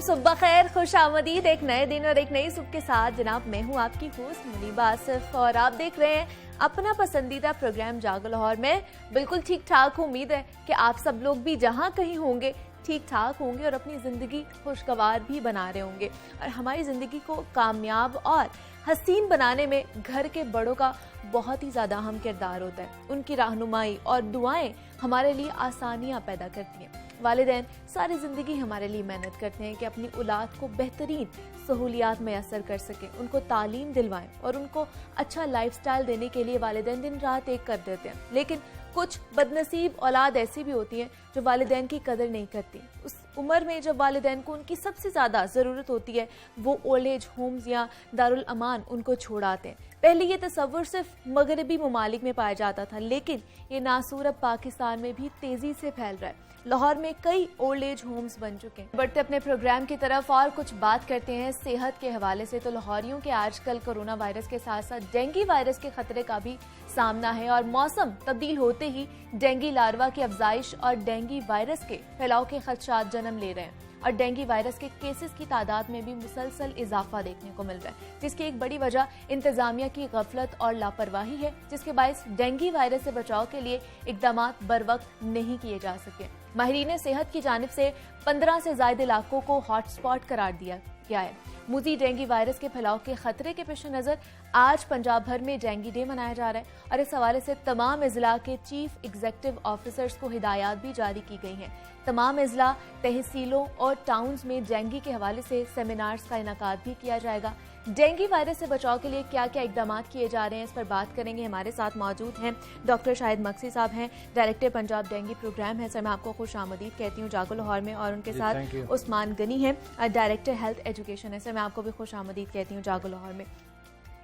सुबह खैर, खुश आमदीद एक नए दिन और एक नई सुबह के साथ। जनाब, मैं हूँ आपकी होस्ट मुनीबा आसिफ और आप देख रहे हैं अपना पसंदीदा प्रोग्राम जागो लाहौर। में बिल्कुल ठीक ठाक हूँ। उम्मीद है कि आप सब लोग भी जहाँ कहीं होंगे ठीक ठाक होंगे और अपनी ज़िंदगी खुशगवार भी बना रहे होंगे। और हमारी ज़िंदगी को कामयाब और हसीन बनाने में घर के बड़ों का बहुत ही ज़्यादा अहम किरदार होता है। उनकी रहनुमाई और दुआएं हमारे लिए आसानियाँ पैदा करती हैं। वालिदैन सारी ज़िंदगी हमारे लिए मेहनत करते हैं कि अपनी औलाद को बेहतरीन सहूलियात मैसर कर सकें, उनको तालीम दिलवाएं और उनको अच्छा लाइफस्टाइल देने के लिए वालिदैन दिन रात एक कर देते हैं। लेकिन कुछ बदनसीब औलाद ऐसी भी होती हैं जो वालिदैन की कदर नहीं करती। उस उम्र में जब वालिदैन को उनकी सबसे ज़्यादा ज़रूरत होती है, वो ओल्ड एज होम्स या दारुल अमान उनको छोड़ाते हैं। पहले ये तस्वुर सिर्फ मगरबी ममालिक में पाया जाता था, लेकिन ये नासूर अब पाकिस्तान में भी तेज़ी से फैल रहा है। लाहौर में कई ओल्ड एज होम्स बन चुके हैं। बढ़ते अपने प्रोग्राम की तरफ और कुछ बात करते हैं सेहत के हवाले से। तो लाहौरियों के आजकल कोरोना वायरस के साथ साथ डेंगू वायरस के खतरे का भी सामना है और मौसम तब्दील होते ही डेंगू लार्वा की अफजाइश और डेंगू वायरस के फैलाव के खदशात जन्म ले रहे हैं और डेंगू वायरस के केसेस की तादाद में भी मुसलसल इजाफा देखने को मिल रहा है, जिसकी एक बड़ी वजह इंतजामिया की गफलत और लापरवाही है, जिसके बायस डेंगू वायरस से बचाव के लिए इकदाम बर वक्त नहीं किए जा सके। माहिरीन सेहत की जानिब से 15 से ज्यादा इलाकों को हॉटस्पॉट करार दिया गया है। मुजी डेंगू वायरस के फैलाव के खतरे के पेश नज़र आज पंजाब भर में डेंगू डे मनाया जा रहा है और इस हवाले से तमाम अजला के चीफ एग्जीक्यूटिव ऑफिसर्स को हिदायत भी जारी की गई हैं। तमाम अजला, तहसीलों और टाउन्स में डेंगू के हवाले से सेमिनार्स का इनेकाद भी किया जाएगा। डेंगू वायरस से बचाव के लिए क्या क्या इकदाम किए जा रहे हैं, इस पर बात करेंगे। हमारे साथ मौजूद हैं डॉक्टर शाहिद मक्सी साहब, हैं डायरेक्टर पंजाब डेंगू प्रोग्राम है। सर, मैं आपको खुश आमदीद कहती हूँ जागो लाहौर में। और उनके साथ उस्मान गनी हैं, डायरेक्टर हेल्थ एजुकेशन है। सर, मैं आपको भी खुश आमदीद कहती हूँ जागो लाहौर में।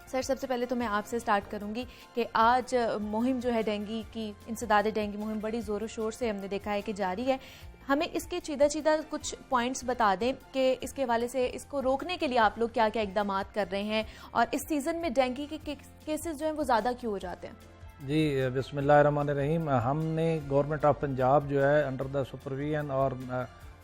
सर, सबसे पहले तो मैं आपसे स्टार्ट करूंगी कि आज मुहिम जो है डेंगू की, इंसदाद डेंगू मुहिम बड़ी ज़ोरों शोर से हमने देखा है कि जारी है। हमें इसके चीदा कुछ पॉइंट्स बता दें कि इसके हवाले से इसको रोकने के लिए आप लोग क्या क्या इकदाम कर रहे हैं और इस सीज़न में डेंगू के केसेस जो हैं वो ज़्यादा क्यों हो जाते हैं? जी, बिस्मिल्लाहिर्रहमानिर्रहीम। हमने गवर्नमेंट ऑफ पंजाब जो है अंडर द सुपरविजन और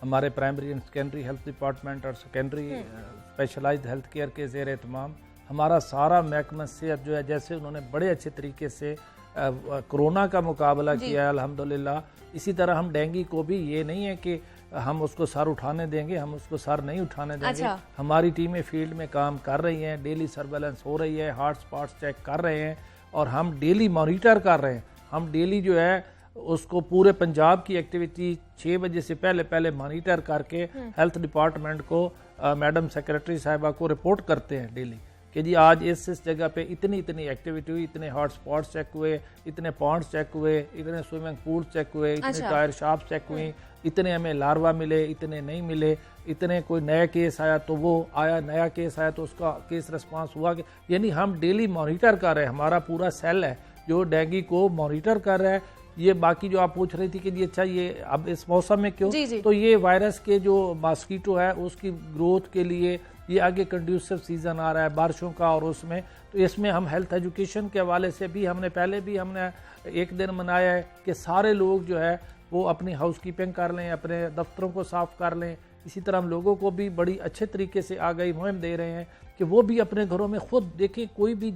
हमारे primary and secondary health department और सेकेंडरी स्पेशलाइज्ड हेल्थ केयर के ज़ेर एहतमाम हमारा सारा महकमा सेहत जो है, जैसे उन्होंने बड़े अच्छे तरीके से कोरोना का मुकाबला किया है अल्हम्दुलिल्लाह, इसी तरह हम डेंगू को भी ये नहीं है कि हम उसको सर उठाने देंगे, हम उसको सर नहीं उठाने देंगे। अच्छा। हमारी टीमें फील्ड में काम कर रही हैं, डेली सर्वेलेंस हो रही है, हॉट स्पॉट्स चेक कर रहे हैं और हम डेली मॉनिटर कर रहे हैं। हम डेली जो है उसको पूरे पंजाब की एक्टिविटी 6 बजे से पहले मॉनिटर करके हेल्थ डिपार्टमेंट को मैडम सेक्रेटरी साहिबा को रिपोर्ट करते हैं डेली कि जी आज इस जगह पे इतनी एक्टिविटी हुई, इतने हॉट स्पॉट्स चेक हुए, इतने पॉन्ड्स चेक हुए, इतने स्विमिंग पूल चेक हुए, इतने टायर शॉप चेक हुई, इतने हमें लार्वा मिले, इतने नहीं मिले, इतने कोई नया केस आया तो वो आया, नया केस आया तो उसका केस रिस्पांस हुआ। यानी हम डेली मॉनिटर कर रहे हैं, हमारा पूरा सेल है जो डेंगू को मॉनिटर कर रहा है। ये बाकी जो आप पूछ रही थी कि अच्छा ये अब इस मौसम में क्यों, तो ये वायरस के जो मॉस्किटो है उसकी ग्रोथ के लिए ये आगे कंड्यूसिव सीजन आ रहा है बारिशों का, और उसमें तो इसमें हम हेल्थ एजुकेशन के हवाले से भी हमने पहले भी हमने एक दिन मनाया है कि सारे लोग जो है वो अपनी हाउस कीपिंग कर लें, अपने दफ्तरों को साफ कर लें। इसी तरह हम लोगों को भी बड़ी अच्छे तरीके से आगाही मुहिम दे रहे हैं कि वो भी अपने घरों में खुद देखें। कोई भी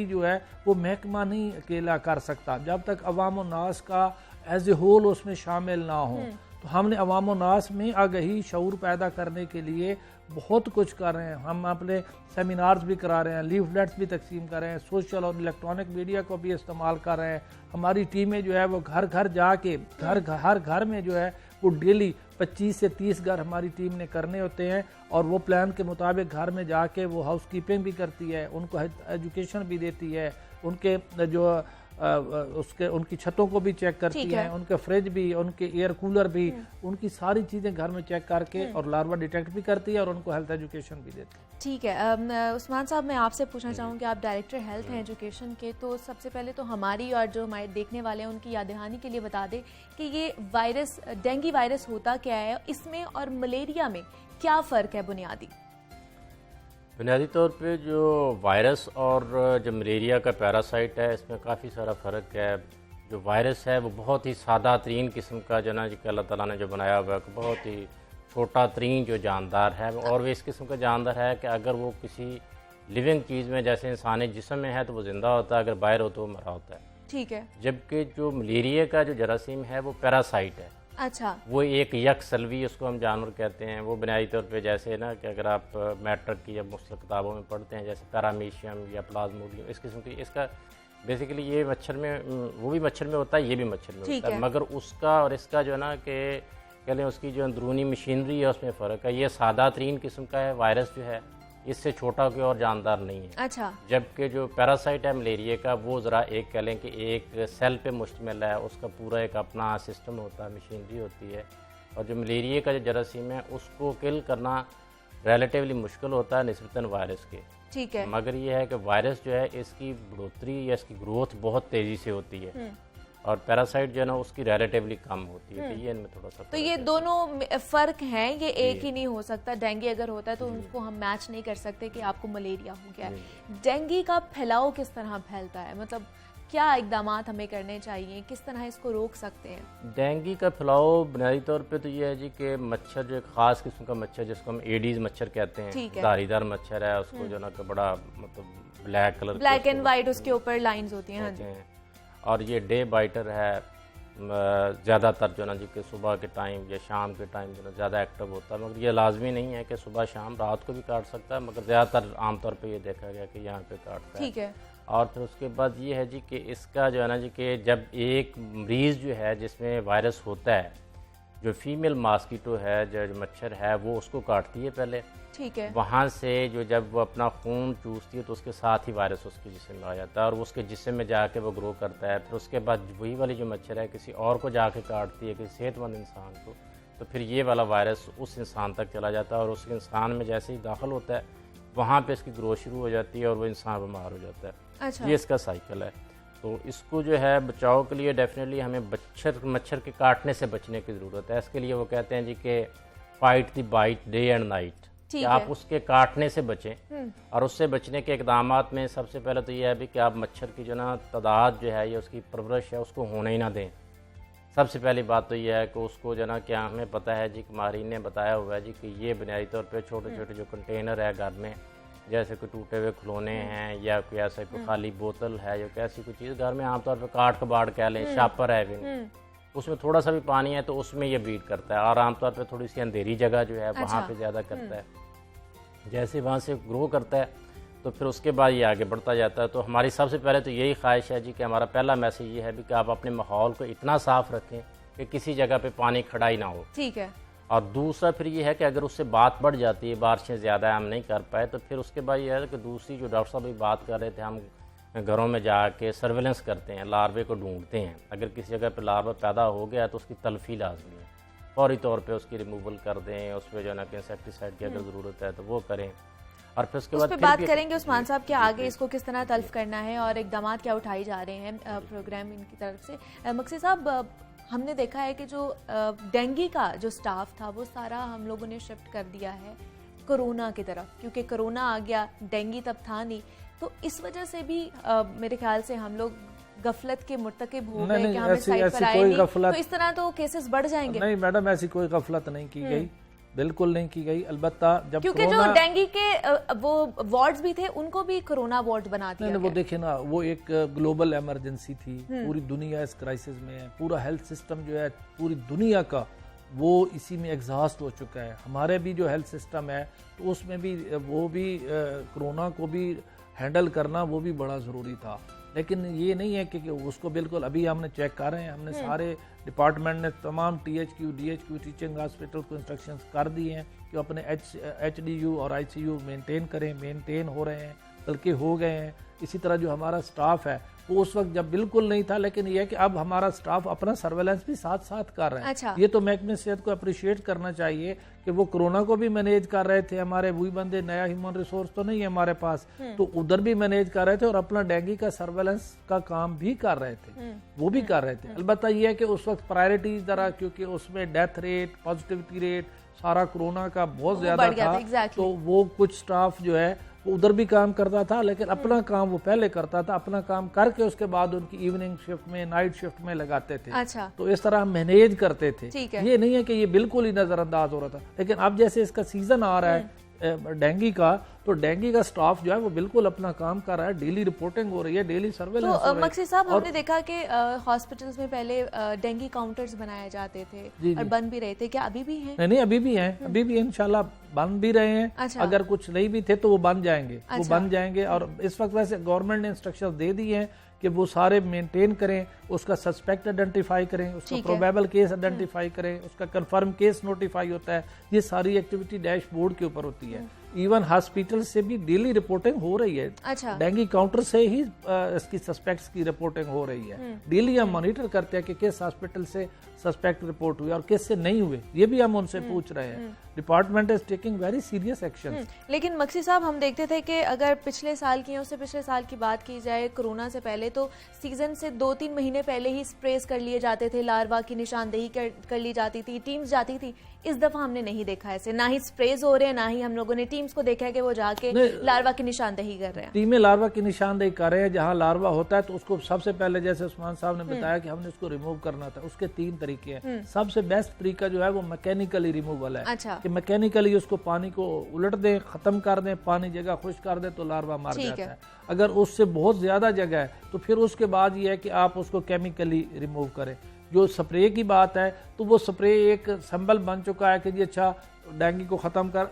जो है वो महकमा नहीं अकेला कर सकता जब तक अवाम और नास का एज ए होल उसमें शामिल ना हो। तो हमने अवाम और नास में आगाही शऊर पैदा करने के लिए बहुत कुछ कर रहे हैं। हम अपने सेमिनार्स भी करा रहे हैं, लीफलेट्स भी तकसीम कर रहे हैं, सोशल और इलेक्ट्रॉनिक मीडिया को भी इस्तेमाल कर रहे हैं। हमारी टीमें जो है वो घर घर जाके हर घर में जो है वो डेली 25 से 30 घर हमारी टीम ने करने होते हैं और वो प्लान के मुताबिक घर में जाके वो हाउस कीपिंग भी करती है, उनको एजुकेशन भी देती है, उनके जो उनकी छतों को भी चेक करती हैं, उनके फ्रिज भी, उनके एयर कूलर भी, उनकी सारी चीज़ें घर में चेक करके और लार्वा डिटेक्ट भी करती है और उनको हेल्थ एजुकेशन भी देती है। ठीक है उस्मान साहब, मैं आपसे पूछना चाहूँगी, आप डायरेक्टर हेल्थ हैं एजुकेशन के, तो सबसे पहले तो हमारी और जो हमारे देखने वाले हैं उनकी याद दहानी के लिए बता दें कि ये वायरस डेंगू वायरस होता क्या है, इसमें और मलेरिया में क्या फ़र्क है बुनियादी तौर पे जो वायरस और जो मलेरिया का पैरासाइट है इसमें काफ़ी सारा फ़र्क है। जो वायरस है वो बहुत ही सादा तरीन किस्म का जो ना, कि अल्लाह ताला ने जो बनाया हुआ है, बहुत ही छोटा तरीन जो जानदार है, और वो इस किस्म का जानदार है कि अगर वो किसी लिविंग चीज़ में जैसे इंसानी जिस्म में है तो वो ज़िंदा होता है, अगर बाहर हो तो वो मरा होता है। ठीक है। जबकि जो मलेरिया का जो जरासीम है वो पैरासाइट है। अच्छा। वो एक यकसलवी उसको हम जानवर कहते हैं। वो बुनियादी तौर पे जैसे ना कि अगर आप मैट्रिक की या मुख्तलिफ किताबों में पढ़ते हैं जैसे पैरामीशियम या प्लाज्मोडियम, इस किस्म की, इसका बेसिकली ये मच्छर में, वो भी मच्छर में होता है, ये भी मच्छर में होता है, मगर उसका और इसका जो है ना कि कह लें उसकी जो अंदरूनी मशीनरी है उसमें फ़र्क है। ये सादा तरीन किस्म का है वायरस जो है, इससे छोटा कोई और जानदार नहीं है। अच्छा। जबकि जो पैरासाइट है मलेरिया का, वो ज़रा एक कह लें कि एक सेल पे मुश्तमिल है, उसका पूरा एक अपना सिस्टम होता है, मशीनरी होती है। और जो मलेरिया का जो जरासीम है उसको किल करना रिलेटिवली मुश्किल होता है निस्बतन वायरस के। ठीक है। मगर ये है कि वायरस जो है इसकी बढ़ोतरी या इसकी ग्रोथ बहुत तेज़ी से होती है, और पैरासाइट जो है ना उसकी रिलेटिवली कम होती है। तो ये इनमें थोड़ा सा तो ये दोनों फ़र्क हैं, ये एक ही नहीं हो सकता। डेंगू अगर होता है तो उसको हम मैच नहीं कर सकते कि आपको मलेरिया हो गया है। डेंगू का फैलाव किस तरह फैलता है, मतलब क्या इकदाम हमें करने चाहिए, किस तरह इसको रोक सकते हैं? डेंगू का फैलाव बुनियादी तौर पे तो ये है जी कि मच्छर जो एक ख़ास किस्म का मच्छर जिसको हम एडीज मच्छर कहते हैं, धारीदार मच्छर है, उसको जो ना कि बड़ा मतलब ब्लैक एंड वाइट उसके ऊपर लाइंस होती हैं। हाँ जी। और ये डे बाइटर है, ज़्यादातर जो ना जी कि सुबह के टाइम या शाम के टाइम जो ना ज़्यादा एक्टिव होता है, मगर ये लाजमी नहीं है कि सुबह शाम, रात को भी काट सकता है, मगर ज़्यादातर आमतौर पे ये देखा गया कि यहाँ पे काटता है। ठीक है। और फिर उसके बाद ये है जी कि इसका जो है ना जी कि जब एक मरीज़ जो है जिसमें वायरस होता है, जो फीमेल मॉस्किटो है, जो मच्छर है, वो उसको काटती है पहले। ठीक है। वहाँ से जो जब वो अपना खून चूसती है तो उसके साथ ही वायरस उसके जिस्म में आ जाता है और उसके जिस्म में जाके वो ग्रो करता है। फिर उसके बाद वही वाली जो मच्छर है किसी और को जाके काटती है, किसी सेहतमंद इंसान को, तो फिर ये वाला वायरस उस इंसान तक चला जाता है और उस इंसान में जैसे ही दाखिल होता है वहाँ पे इसकी ग्रोथ शुरू हो जाती है और वो इंसान बीमार हो जाता है। अच्छा। ये इसका साइकिल है। तो इसको जो है बचाव के लिए डेफिनेटली हमें मच्छर के काटने से बचने की ज़रूरत है। इसके लिए वो कहते हैं जी कि fight the bite day and night, कि आप उसके काटने से बचें। और उससे बचने के इकदाम में सबसे पहले तो ये है भी कि आप मच्छर की जो ना तादाद जो है या उसकी परवरिश है उसको होने ही ना दें। सबसे पहली बात तो ये है कि उसको जो ना क्या हमें पता है जी कि माहिरीन ने बताया हुआ है जी कि ये बुनियादी तौर पे छोटे छोटे जो कंटेनर है घर में, जैसे कोई टूटे हुए खिलौने हैं या कोई ऐसा कोई खाली बोतल है या कोई ऐसी कोई चीज़ घर में आमतौर पर काट कबाड़ कह लें, शापर है भी, उसमें थोड़ा सा भी पानी है तो उसमें ये बीट करता है। और आमतौर पे थोड़ी सी अंधेरी जगह जो है वहाँ पे ज़्यादा करता है। जैसे वहाँ से ग्रो करता है तो फिर उसके बाद ये आगे बढ़ता जाता है। तो हमारी सबसे पहले तो यही ख्वाहिश है जी कि हमारा पहला मैसेज ये है भी कि आप अपने माहौल को इतना साफ़ रखें कि किसी जगह पे पानी खड़ा ही ना हो। ठीक है। और दूसरा फिर ये है कि अगर उससे बात बढ़ जाती है, बारिशें ज़्यादा हम नहीं कर पाए, तो फिर उसके बाद ये है कि दूसरी जो डॉक्टर साहब भी बात कर रहे थे, हम घरों में जाके सर्वेलेंस करते हैं, लार्वे को ढूंढते हैं। अगर किसी जगह पर लार्वा पैदा हो गया तो उसकी तलफी लाजमी है, फौरी तौर पे उसकी रिमूवल कर दें। उस पर जो है ना कि इंसेक्टिसाइड की अगर ज़रूरत है तो वो करें। और फिर उसके बाद बात करेंगे उस्मान साहब कि आगे इसको किस तरह तल्फ करना है और इकदाम क्या उठाए जा रहे हैं प्रोग्राम इनकी तरफ से। मकसी साहब, हमने देखा है कि जो डेंगू का जो स्टाफ था वो सारा हम लोगों ने शिफ्ट कर दिया है कोरोना की तरफ, क्योंकि कोरोना आ गया, डेंगू तब था नहीं। तो इस वजह से भी मेरे ख्याल से हम लोग गफलत के मुर्तकिब हो गए कि हमें साइड पर आए नहीं, तो इस तरह तो केसेस बढ़ जाएंगे। नहीं मैडम, ऐसी कोई गफलत नहीं की गई, बिल्कुल नहीं की गई। अलबत्ता जब क्योंकि जो डेंगू के वो वार्ड्स भी थे उनको भी कोरोना वार्ड बना दिया गया। वो देखिए ना, वो एक ग्लोबल इमरजेंसी थी, पूरी दुनिया इस क्राइसिस में है, पूरा हेल्थ सिस्टम जो है पूरी दुनिया का वो इसी में एग्जॉस्ट हो चुका है। हमारे भी जो हेल्थ सिस्टम है तो उसमें भी वो भी कोरोना को भी हैंडल करना वो भी बड़ा ज़रूरी था। लेकिन ये नहीं है कि उसको बिल्कुल अभी हमने चेक कर रहे हैं, हमने सारे डिपार्टमेंट ने तमाम THQ DHQ टीचिंग हॉस्पिटल को इंस्ट्रक्शंस कर दिए हैं कि अपने HDU और ICU मेंटेन करें, मेंटेन हो रहे हैं, बल्कि हो गए हैं। इसी तरह जो हमारा स्टाफ है वो उस वक्त जब बिल्कुल नहीं था, लेकिन ये है कि अब हमारा स्टाफ अपना सर्वेलेंस भी साथ साथ कर रहे हैं। अच्छा। ये तो महकमे सेहत को अप्रिशिएट करना चाहिए कि वो कोरोना को भी मैनेज कर रहे थे। हमारे वही बंदे, नया ह्यूमन रिसोर्स तो नहीं है हमारे पास, तो उधर भी मैनेज कर रहे थे और अपना डेंगू का सर्वेलेंस का काम भी कर रहे थे, वो भी कर रहे थे। अलबत्ता ये है कि उस वक्त प्रायोरिटी जरा, क्योंकि उसमें डेथ रेट, पॉजिटिविटी रेट सारा कोरोना का बहुत ज्यादा था, तो वो कुछ स्टाफ जो है वो उधर भी काम करता था, लेकिन अपना काम वो पहले करता था, अपना काम करके उसके बाद उनकी इवनिंग शिफ्ट में, नाइट शिफ्ट में लगाते थे। अच्छा। तो इस तरह हम मैनेज करते थे। ये नहीं है कि ये बिल्कुल ही नजरअंदाज हो रहा था। लेकिन अब जैसे इसका सीजन आ रहा है डेंगू का, तो डेंगू का स्टाफ जो है वो बिल्कुल अपना काम कर रहा है, डेली रिपोर्टिंग हो रही है, डेली सर्वेलेंस तो मकसी साहब, हमने देखा कि हॉस्पिटल्स में पहले डेंगू काउंटर्स बनाए जाते थे और बन भी रहे थे, क्या अभी भी हैं? नहीं, अभी भी हैं, अभी भी इंशाल्लाह बन भी रहे हैं। अच्छा। अगर कुछ नहीं भी थे तो वो बन जाएंगे। वो बन जाएंगे। और इस वक्त वैसे गवर्नमेंट ने इंस्ट्रक्शन दे दी हैं कि वो सारे मेंटेन करें, उसका सस्पेक्ट आइडेंटिफाई करें, उसका प्रोबेबल केस आइडेंटिफाई करें, उसका कंफर्म केस नोटिफाई होता है। ये सारी एक्टिविटी डैशबोर्ड के ऊपर होती है। इवन हॉस्पिटल से भी डेली रिपोर्टिंग हो रही है। अच्छा। डेंगू काउंटर से ही इसकी सस्पेक्ट्स की रिपोर्टिंग हो रही है। डेली हम मॉनिटर करते हैं कि किस हॉस्पिटल से सस्पेक्ट रिपोर्ट हुए और किस से नहीं हुए, ये भी हम उनसे पूछ रहे हैं। Department is taking very serious action. लेकिन मक्सी साहब, हम देखते थे कि अगर पिछले साल की, उससे पिछले साल की बात की जाए, कोरोना से पहले तो सीजन से 2-3 महीने पहले ही स्प्रेस कर लिए जाते थे, लार्वा की निशानदेही कर ली जाती थी, टीम्स जाती थी। इस दफा हमने नहीं देखा ऐसे, ना ही स्प्रेज हो रहे हैं, ना ही हम लोगों ने टीम्स को देखा है कि वो जाके लार्वा की निशानदेही कर रहे हैं। टीमें लार्वा की निशानदेही कर रहे हैं। जहां लार्वा होता है तो उसको सबसे पहले, जैसे उस्मान साहब ने बताया कि हमने उसको रिमूव करना था, उसके 3 तरीके हैं। सबसे बेस्ट तरीका जो है वो मैकेनिकली रिमूवल है। अच्छा। कि मैकेनिकली उसको पानी को उलट दें, खत्म कर दें, पानी जगह खुश कर दें तो लार्वा मार जाता है। अगर उससे बहुत ज्यादा जगह है तो फिर उसके बाद ये है कि आप उसको केमिकली रिमूव करें। जो स्प्रे की बात है तो वो स्प्रे एक सिंबल बन चुका है कि जी अच्छा डेंगू को खत्म कर।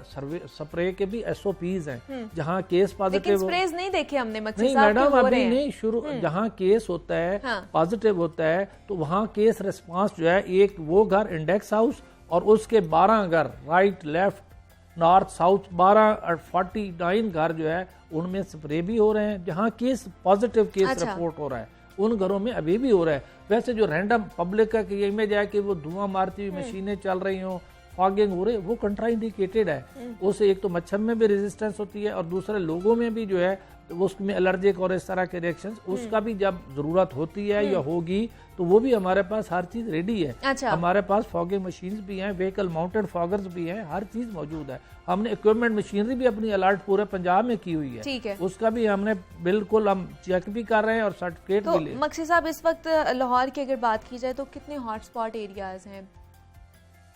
स्प्रे के भी SOPs हैं। जहाँ केस पॉजिटिव, स्प्रेज नहीं देखे हमने नहीं मैडम, अभी नहीं शुरू। जहाँ केस होता है, पॉजिटिव होता है, तो वहाँ केस रिस्पांस जो है, एक वो घर इंडेक्स हाउस और उसके 12 घर राइट लेफ्ट नॉर्थ साउथ 12 और 49 घर जो है उनमें स्प्रे भी हो रहे हैं। जहाँ केस पॉजिटिव केस रिपोर्ट हो रहा है उन घरों में अभी भी हो रहा है। वैसे जो रैंडम पब्लिक का ये इमेज है कि वो धुआं मारती हुई मशीनें चल रही हों, फॉगिंग हो रही है, वो कंट्राइंडिकेटेड है। उससे एक तो मच्छर में भी रेजिस्टेंस होती है और दूसरे लोगों में भी जो है उसमें एलर्जिक और इस तरह के रिएक्शंस, उसका भी जब जरूरत होती है या होगी तो वो भी हमारे पास हर चीज रेडी है। अच्छा। हमारे पास फॉगिंग मशीन्स भी हैं, व्हीकल माउंटेड फॉगर्स भी हैं, हर चीज मौजूद है। हमने इक्विपमेंट मशीनरी भी अपनी अलर्ट पूरे पंजाब में की हुई है। ठीक है। उसका भी हमने बिल्कुल हम चेक भी कर रहे हैं और सर्टिफिकेट भी ले। मक्सी साहब, इस वक्त लाहौर की अगर बात की जाए तो कितने हॉटस्पॉट एरियाज हैं?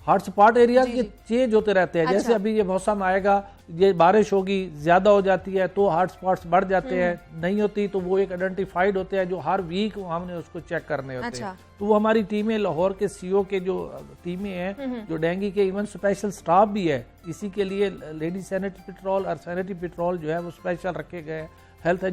हॉटस्पॉट एरिया के चेंज होते रहते हैं। अच्छा। जैसे अभी ये मौसम आएगा, ये बारिश होगी, ज्यादा हो जाती है तो हॉटस्पॉट्स बढ़ जाते हैं, नहीं होती तो वो एक आइडेंटिफाइड होते हैं जो हर वीक हमने उसको चेक करने होते हैं। तो वो हमारी टीमें, लाहौर के CO के जो टीमें हैं, जो डेंगू के इवन स्पेशल स्टाफ भी है, इसी के लिए लेडी सैनिटरी पेट्रोल और सैनिटरी पेट्रोल जो है वो स्पेशल रखे गए हैं। हेल्थ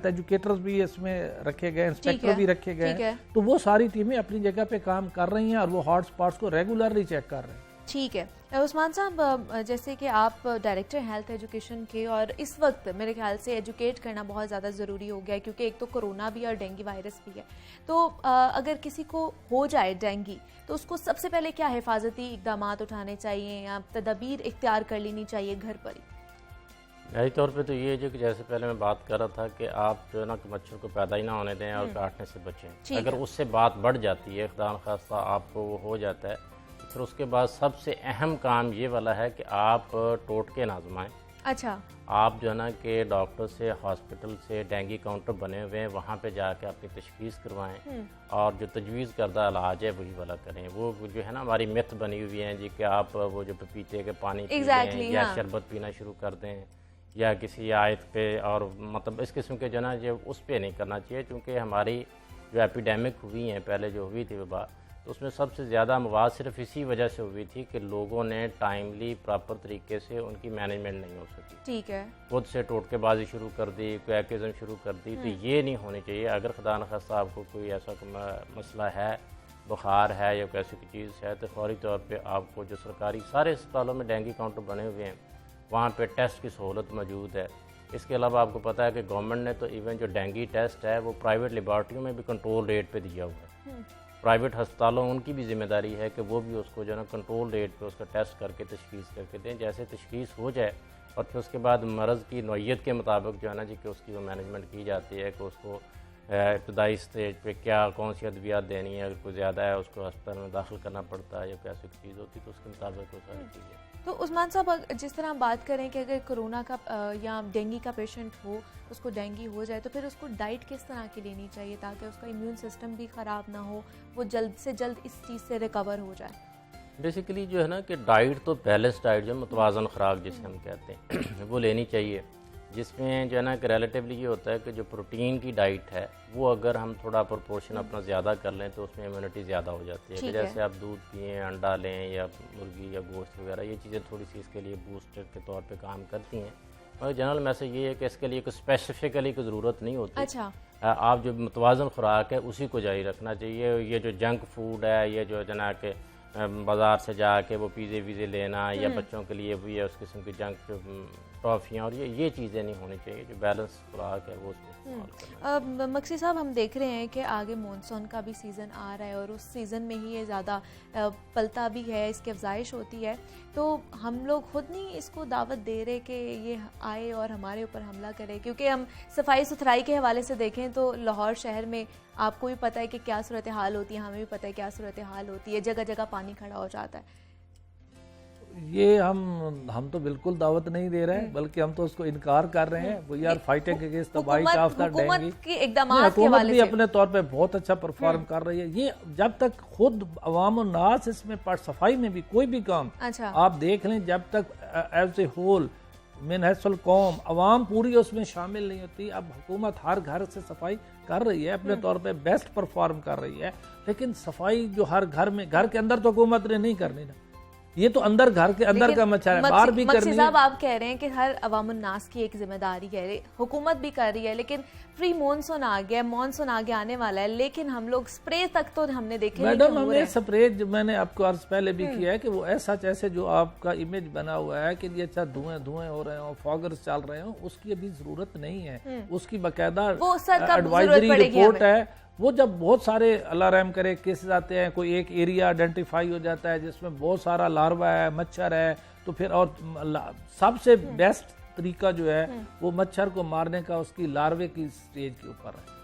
एजुकेटर्स भी इसमें रखे गए, इंस्पेक्टर भी रखे गए। तो वो सारी टीमें अपनी जगह पे काम कर रही हैं और वो हॉटस्पॉट्स को रेगुलरली चेक कर रहे हैं। ठीक है। उस्मान साहब, जैसे कि आप डायरेक्टर हेल्थ एजुकेशन के, और इस वक्त मेरे ख्याल से एजुकेट करना बहुत ज़्यादा ज़रूरी हो गया है, क्योंकि एक तो कोरोना भी और डेंगू वायरस भी है। तो अगर किसी को हो जाए डेंगू तो उसको सबसे पहले क्या हिफाजती इकदाम उठाने चाहिए या तदबीर इख्तियार कर लेनी चाहिए घर पर ही? मेरी तौर पे तो ये जो कि जैसे पहले मैं बात कर रहा था कि आप जो है ना कि मच्छर को पैदा ही ना होने दें और काटने से बचें। अगर उससे बात बढ़ जाती है, खुदा न खास्ता आपको वो हो जाता है, फिर उसके बाद सबसे अहम काम ये वाला है कि आप टोटके ना आजमाएं। अच्छा। आप जो है ना कि डॉक्टर से, हॉस्पिटल से डेंगू काउंटर बने हुए हैं, वहाँ पे जाके अपनी तशखीस करवाएं और जो तजवीज़ करदा इलाज है वही वाला करें। वो जो है ना हमारी मिथ बनी हुई है जी कि आप वो जो पपीते के पानी पी लें या शरबत पीना शुरू कर दें या किसी आयत पे, और मतलब इस किस्म के जो ना जो उस पर नहीं करना चाहिए, क्योंकि हमारी जो एपिडेमिक हुई हैं पहले जो हुई थी वबा, तो उसमें सबसे ज़्यादा मवाद सिर्फ इसी वजह से हुई थी कि लोगों ने टाइमली प्रॉपर तरीके से उनकी मैनेजमेंट नहीं हो सकी। ठीक है। खुद से टोटकेबाजी शुरू कर दी, क्वैकिज़म शुरू कर दी, तो ये नहीं होनी चाहिए। अगर खुदा न खास्ता आपको कोई ऐसा मसला है, बुखार है या कैसी कोई चीज़ है, तो फौरी तौर पर आपको जो सरकारी सारे अस्पतालों में डेंगू काउंटर बने हुए हैं, वहाँ पे टेस्ट की सहूलत मौजूद है। इसके अलावा आपको पता है कि गवर्नमेंट ने तो इवन जो डेंगू टेस्ट है वो प्राइवेट लेबॉर्ट्रियों में भी कंट्रोल रेट पे दिया हुआ है। प्राइवेट अस्पतालों उनकी भी जिम्मेदारी है कि वो भी उसको जो है ना कंट्रोल रेट पे उसका टेस्ट करके तशखीस करके दें। जैसे तशखीस हो जाए और फिर उसके बाद मरज़ की नौइयत के मुताबिक जो है ना जी कि उसकी वो मैनेजमेंट की जाती है कि उसको इब्तदाई स्टेज पे क्या कौन सी अद्वियात देनी है, अगर कोई ज़्यादा है उसको अस्पताल में दाखिल करना पड़ता है या कैसी चीज़ होती है तो उसके मुताबिक वो सारी चीज़ें। तो उस्मान साहब, जिस तरह हम बात करें कि अगर कोरोना का या डेंगू का पेशेंट हो, उसको डेंगू हो जाए, तो फिर उसको डाइट किस तरह की लेनी चाहिए ताकि उसका इम्यून सिस्टम भी ख़राब ना हो, वो जल्द से जल्द इस चीज़ से रिकवर हो जाए? बेसिकली जो है ना कि डाइट तो बैलेंस डाइट जो मुतवाज़न खुराक जिसे हम कहते हैं वो लेनी चाहिए, जिसमें जो है ना कि रिलेटिवली ये होता है कि जो प्रोटीन की डाइट है वो अगर हम थोड़ा प्रोपोर्शन अपना ज़्यादा कर लें तो उसमें इम्यूनिटी ज़्यादा हो जाती है। कि जैसे आप दूध पिएँ, अंडा लें या मुर्गी या गोश्त वगैरह, ये चीज़ें थोड़ी सी इसके लिए बूस्टर के तौर पे काम करती हैं। मगर जनरल मैसेज ये है कि इसके लिए कोई स्पेसिफिकली कोई ज़रूरत नहीं होती। अच्छा, आप जो मुतवाज़न खुराक है उसी को जारी रखना चाहिए। ये जो जंक फूड है, ये जो जना के बाज़ार से जाके वो पिज़्ज़े वीज़े लेना या बच्चों के लिए भी है उस किस्म की जंक टॉफ़ियाँ, और ये चीज़ें नहीं होनी चाहिए। जो बैलेंस खुराक है वो उसको इस्तेमाल करना। मक्सी साहब, हम देख रहे हैं कि आगे मॉनसून का भी सीज़न आ रहा है और उस सीज़न में ही ये ज़्यादा पलता भी है, इसकी अफजाइश होती है, तो हम लोग खुद नहीं इसको दावत दे रहे कि ये आए और हमारे ऊपर हमला करे? क्योंकि हम सफाई सुथराई के हवाले से देखें तो लाहौर शहर में आपको भी पता है कि क्या सूरत हाल होती है, हमें भी पता है क्या सूरत हाल होती है, जगह जगह पानी खड़ा हो जाता है। ये हम तो बिल्कुल दावत नहीं दे रहे हैं, बल्कि हम तो उसको इनकार कर रहे हैं। We are fighting against the bite of the dengue. हुकूमत भी अपने तौर पे बहुत अच्छा परफॉर्म कर रही है। ये जब तक खुद अवाम नास इसमें सफाई में भी कोई भी काम आप देख लें, जब तक एज ए होल मिनहसल कौम अवाम पूरी उसमें शामिल नहीं होती। अब हुकूमत हर घर से सफाई कर रही है, अपने तौर पे बेस्ट परफॉर्म कर रही है, लेकिन सफाई जो हर घर में, घर के अंदर तो हुकूमत ने नहीं करनी ना, ये तो अंदर घर के अंदर का मच्छर है, बाहर भी करनी है। साहब, आप कह रहे हैं कि हर अवामुन नास की एक जिम्मेदारी है, हुकूमत भी कर रही है, लेकिन प्री मॉनसून आ गया, मॉनसून आगे आने वाला है, लेकिन हम लोग स्प्रे तक तो हमने देखे मैडम, हमने स्प्रे जो मैंने आपको अर्ज पहले भी किया है कि वो ऐसा जैसे जो आपका इमेज बना हुआ है कि ये अच्छा धुएं हो रहे हो, फॉगर्स चल रहे हो, उसकी अभी जरूरत नहीं है। उसकी बाकायदा एडवाइजरी रिपोर्ट है। वो जब बहुत सारे अल्लाह रहम करे केसेस आते हैं, कोई एक एरिया आइडेंटिफाई हो जाता है जिसमें बहुत सारा लार्वा है, मच्छर है, तो फिर और सबसे बेस्ट तरीका जो है वो मच्छर को मारने का उसकी लार्वे की स्टेज के ऊपर है,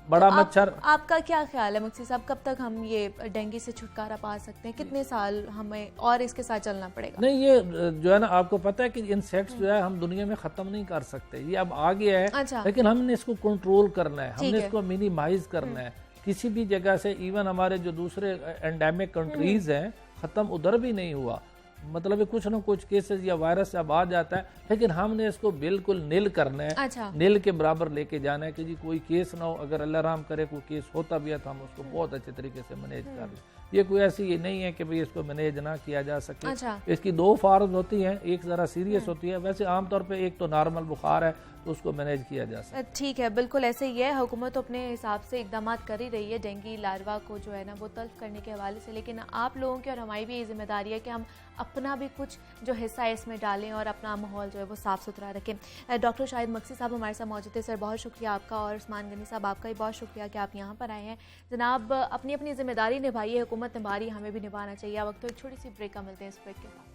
बड़ा मच्छर। आपका क्या ख्याल है मक्सी साहब, कब तक हम ये डेंगू से छुटकारा पा सकते हैं? कितने साल हमें और इसके साथ चलना पड़ेगा? नहीं, ये जो है ना, आपको पता है कि इंसेक्ट्स जो है हम दुनिया में खत्म नहीं कर सकते, ये अब आ गया है। अच्छा। लेकिन हमने इसको कंट्रोल करना है, हमने इसको मिनिमाइज करना है। किसी भी जगह से, इवन हमारे जो दूसरे एंडेमिक कंट्रीज हैं, खत्म उधर भी नहीं हुआ, मतलब कुछ ना कुछ केसेस या वायरस अब आ जाता है, लेकिन हमने इसको बिल्कुल नील करना है। अच्छा। नील के बराबर लेके जाना है कि जी कोई केस ना हो। अगर अल्लाह राम करे कोई केस होता भी है तो हम उसको बहुत अच्छे तरीके से मैनेज कर लें। ये कोई ऐसी ये नहीं है कि भाई इसको मैनेज ना किया जा सके। अच्छा। इसकी दो फॉर्म होती हैं, एक ज़रा सीरियस होती है, वैसे आमतौर पे एक तो नॉर्मल बुखार है तो उसको मैनेज किया जा सकता है। ठीक है, बिल्कुल ऐसे ही है। हुकूमत तो अपने हिसाब से इकदाम कर ही रही है डेंगू लार्वा को जो है ना वो तल्फ करने के हवाले से, लेकिन आप लोगों की और हमारी भी ये जिम्मेदारी है कि हम अपना भी कुछ जो हिस्सा इसमें डालें और अपना माहौल जो है वो साफ़ सुथरा रखें। डॉक्टर शाहिद मक्सी साहब हमारे साथ मौजूद थे। सर, बहुत शुक्रिया आपका, और उस्मान गनी साहब आपका भी बहुत शुक्रिया कि आप यहाँ पर आए हैं। जनाब, अपनी अपनी जिम्मेदारी निभाइए, हुकूमत निभा रही है, हमें भी निभाना चाहिए। वक्त तो एक छोटी सी ब्रेक का मिलते हैं, इस ब्रेक के बाद।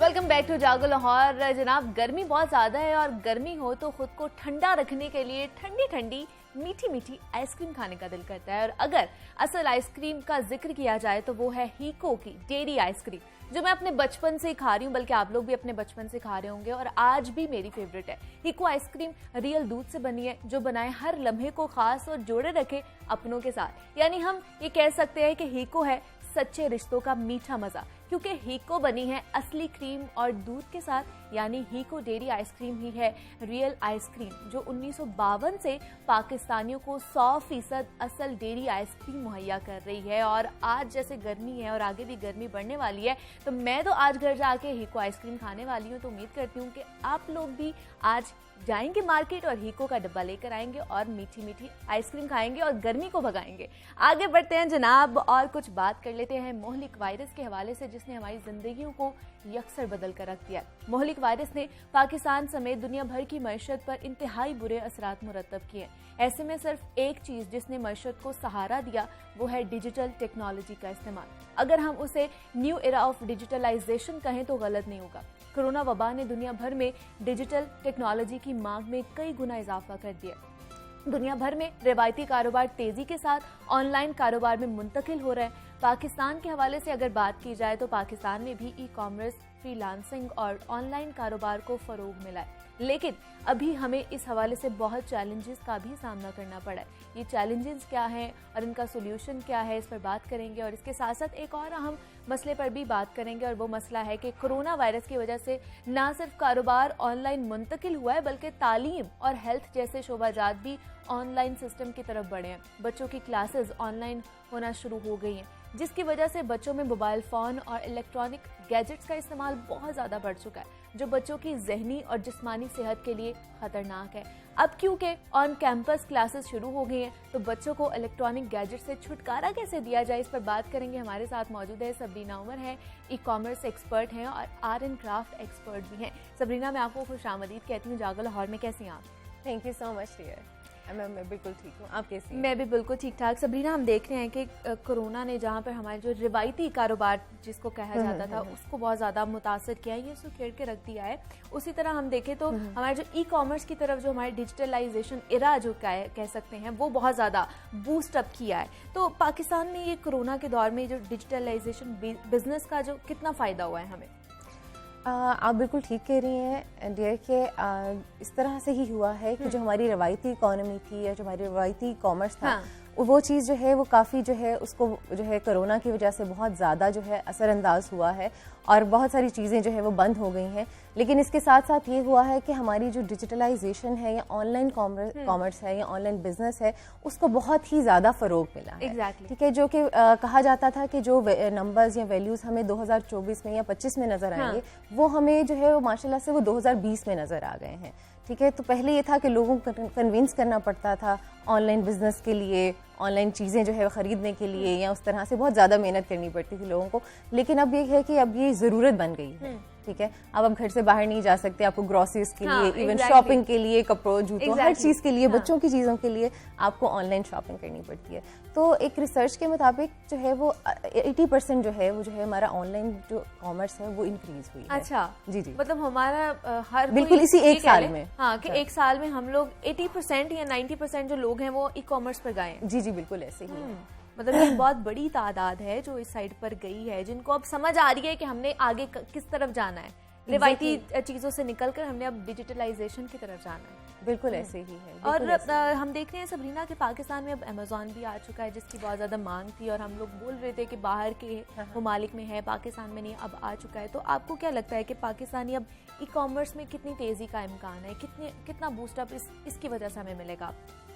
वेलकम बैक टू जागो लाहौर। जनाब, गर्मी बहुत ज़्यादा है और गर्मी हो तो खुद को ठंडा रखने के लिए ठंडी ठंडी मीठी मीठी आइसक्रीम खाने का दिल करता है, और अगर असल आइसक्रीम का जिक्र किया जाए तो वो है हीको की डेयरी आइसक्रीम, जो मैं अपने बचपन से खा रही हूँ, बल्कि आप लोग भी अपने बचपन से खा रहे होंगे, और आज भी मेरी फेवरेट है। हीको आइसक्रीम रियल दूध से बनी है, जो बनाए हर लम्हे को खास और जोड़े रखे अपनों के साथ। यानी हम ये कह सकते हैं कि हीको है सच्चे रिश्तों का मीठा मजा, क्योंकि हीको बनी है असली क्रीम और दूध के साथ। यानी हीको डेयरी आइसक्रीम ही है रियल आइसक्रीम, जो 1952 से पाकिस्तानियों को 100% असल डेयरी आइसक्रीम मुहैया कर रही है। और आज जैसे गर्मी है और आगे भी गर्मी बढ़ने वाली है, तो मैं तो आज घर जाके हीको आइसक्रीम खाने वाली हूँ। तो उम्मीद करती हूँ कि आप लोग भी आज जाएंगे मार्केट और हीको का डब्बा लेकर आएंगे और मीठी मीठी आइसक्रीम खाएंगे और गर्मी को भगाएंगे। आगे बढ़ते हैं जनाब, और कुछ बात कर लेते हैं मोहलिक वायरस के हवाले से, जिसने हमारी जिंदगियों को यकसर बदल कर रख दिया। मोहलिक वायरस ने पाकिस्तान समेत दुनिया भर की मईशत पर इंतहाई बुरे असरात मुरतब किए। ऐसे में सिर्फ एक चीज जिसने मईशत को सहारा दिया वो है डिजिटल टेक्नोलॉजी का इस्तेमाल। अगर हम उसे न्यू एरा ऑफ डिजिटलाइजेशन कहें तो गलत नहीं होगा। कोरोना वबा ने दुनिया भर में डिजिटल टेक्नोलॉजी की मांग में कई गुना इजाफा कर दिया। दुनिया भर में रिवायती कारोबार तेजी के साथ ऑनलाइन कारोबार में मुंतकिल हो रहे हैं। पाकिस्तान के हवाले से अगर बात की जाए तो पाकिस्तान में भी ई-कॉमर्स, फ्रीलांसिंग और ऑनलाइन कारोबार को फरोग मिला है, लेकिन अभी हमें इस हवाले से बहुत चैलेंजेस का भी सामना करना पड़ा है। ये चैलेंजेस क्या हैं और इनका सोल्यूशन क्या है, इस पर बात करेंगे और इसके साथ साथ एक और अहम मसले पर भी बात करेंगे और वो मसला है कि कोरोना वायरस की वजह से ना सिर्फ कारोबार ऑनलाइन मुंतकिल हुआ है बल्कि तालीम और हेल्थ जैसे शोबाजात भी ऑनलाइन सिस्टम की तरफ बढ़े हैं। बच्चों की क्लासेस ऑनलाइन होना शुरू हो गई हैं, जिसकी वजह से बच्चों में मोबाइल फ़ोन और इलेक्ट्रॉनिक गैजेट्स का इस्तेमाल बहुत ज़्यादा बढ़ चुका है, जो बच्चों की जहनी और जिस्मानी सेहत के लिए ख़तरनाक है। अब क्योंकि ऑन कैंपस क्लासेस शुरू हो गई हैं तो बच्चों को इलेक्ट्रॉनिक गैजेट से छुटकारा कैसे दिया जाए, इस पर बात करेंगे। हमारे साथ मौजूद है सबरीना उमर है, ई-कॉमर्स एक्सपर्ट हैं और आर्ट एंड क्राफ्ट एक्सपर्ट भी हैं। सबरीना, मैं आपको खुशामदीद कहती हूँ जागो लाहौर में। कैसी हैं आप? Thank you so much dear. मैं बिल्कुल ठीक हूँ, आप कैसी हैं? मैं भी बिल्कुल ठीक ठाक। सबरीना, हम देख रहे हैं कि कोरोना ने जहाँ पर हमारे जो रिवायती कारोबार जिसको कहा जाता था उसको बहुत ज़्यादा मुतासर किया है, ये उसको खेड़ के रख दिया है। उसी तरह हम देखें तो हमारे जो ई-कॉमर्स की तरफ जो हमारे डिजिटलाइजेशन एरा जो कह सकते हैं वो बहुत ज़्यादा बूस्ट अप किया है। तो पाकिस्तान में ये कोरोना के दौर में जो डिजिटलाइजेशन बिजनेस का जो कितना फ़ायदा हुआ है हमें? आप बिल्कुल ठीक कह रही हैं डियर कि इस तरह से ही हुआ है कि जो हमारी रवायती इकोनॉमी थी या जो हमारी रवायती कॉमर्स था, हाँ। वो चीज़ जो है वो काफ़ी जो है उसको जो है कोरोना की वजह से बहुत ज़्यादा जो है असरअंदाज हुआ है और बहुत सारी चीज़ें जो है वो बंद हो गई हैं। लेकिन इसके साथ साथ ये हुआ है कि हमारी जो डिजिटलाइजेशन है या ऑनलाइन कॉमर्स है या ऑनलाइन बिजनेस है उसको बहुत ही ज़्यादा फ़रोग मिला है। Exactly. ठीक है, जो कि कहा जाता था कि जो नंबर्स या वैल्यूज़ हमें 2024 में या 25 में नज़र आएंगे, वो हमें जो है वो माशाल्लाह से वो 2020 में नज़र आ गए हैं। ठीक है, तो पहले ये था कि लोगों को कन्विंस करना पड़ता था ऑनलाइन बिजनेस के लिए, ऑनलाइन चीज़ें जो है ख़रीदने के लिए या उस तरह से बहुत ज़्यादा मेहनत करनी पड़ती थी लोगों को। लेकिन अब ये है कि अब ये ज़रूरत बन गई है। ठीक है, अब आप घर से बाहर नहीं जा सकते, आपको ग्रोसरीज के लिए, इवन शॉपिंग के लिए, कपड़ों, जूतों, हर चीज़ के लिए, बच्चों की चीज़ों के लिए आपको ऑनलाइन शॉपिंग करनी पड़ती है। तो एक रिसर्च के मुताबिक जो है वो 80% जो है वो जो है हमारा ऑनलाइन जो कॉमर्स है वो इंक्रीज हुई है। अच्छा, जी जी, मतलब हमारा हर बिल्कुल इसी एक साल में, हाँ, कि एक साल में हम लोग 80% या 90% जो लोग हैं वो ई-कॉमर्स पर गए हैं। जी जी, बिल्कुल ऐसे ही है। मतलब ये बहुत बड़ी तादाद है जो इस साइड पर गई है, जिनको अब समझ आ रही है कि हमने आगे किस तरफ जाना है। रिवायती चीजों से निकलकर हमने अब डिजिटलाइजेशन की तरफ जाना है। बिल्कुल ऐसे ही है। और हम देख रहे हैं सबरीना के पाकिस्तान में अब अमेज़ॉन भी आ चुका है, जिसकी बहुत ज़्यादा मांग थी और हम लोग बोल रहे थे कि बाहर के ममालिक में है, पाकिस्तान में नहीं, अब आ चुका है। तो आपको क्या लगता है कि पाकिस्तानी अब ई-कॉमर्स में कितनी तेज़ी का इम्कान है, कितना बूस्टअप इसकी वजह से हमें मिलेगा?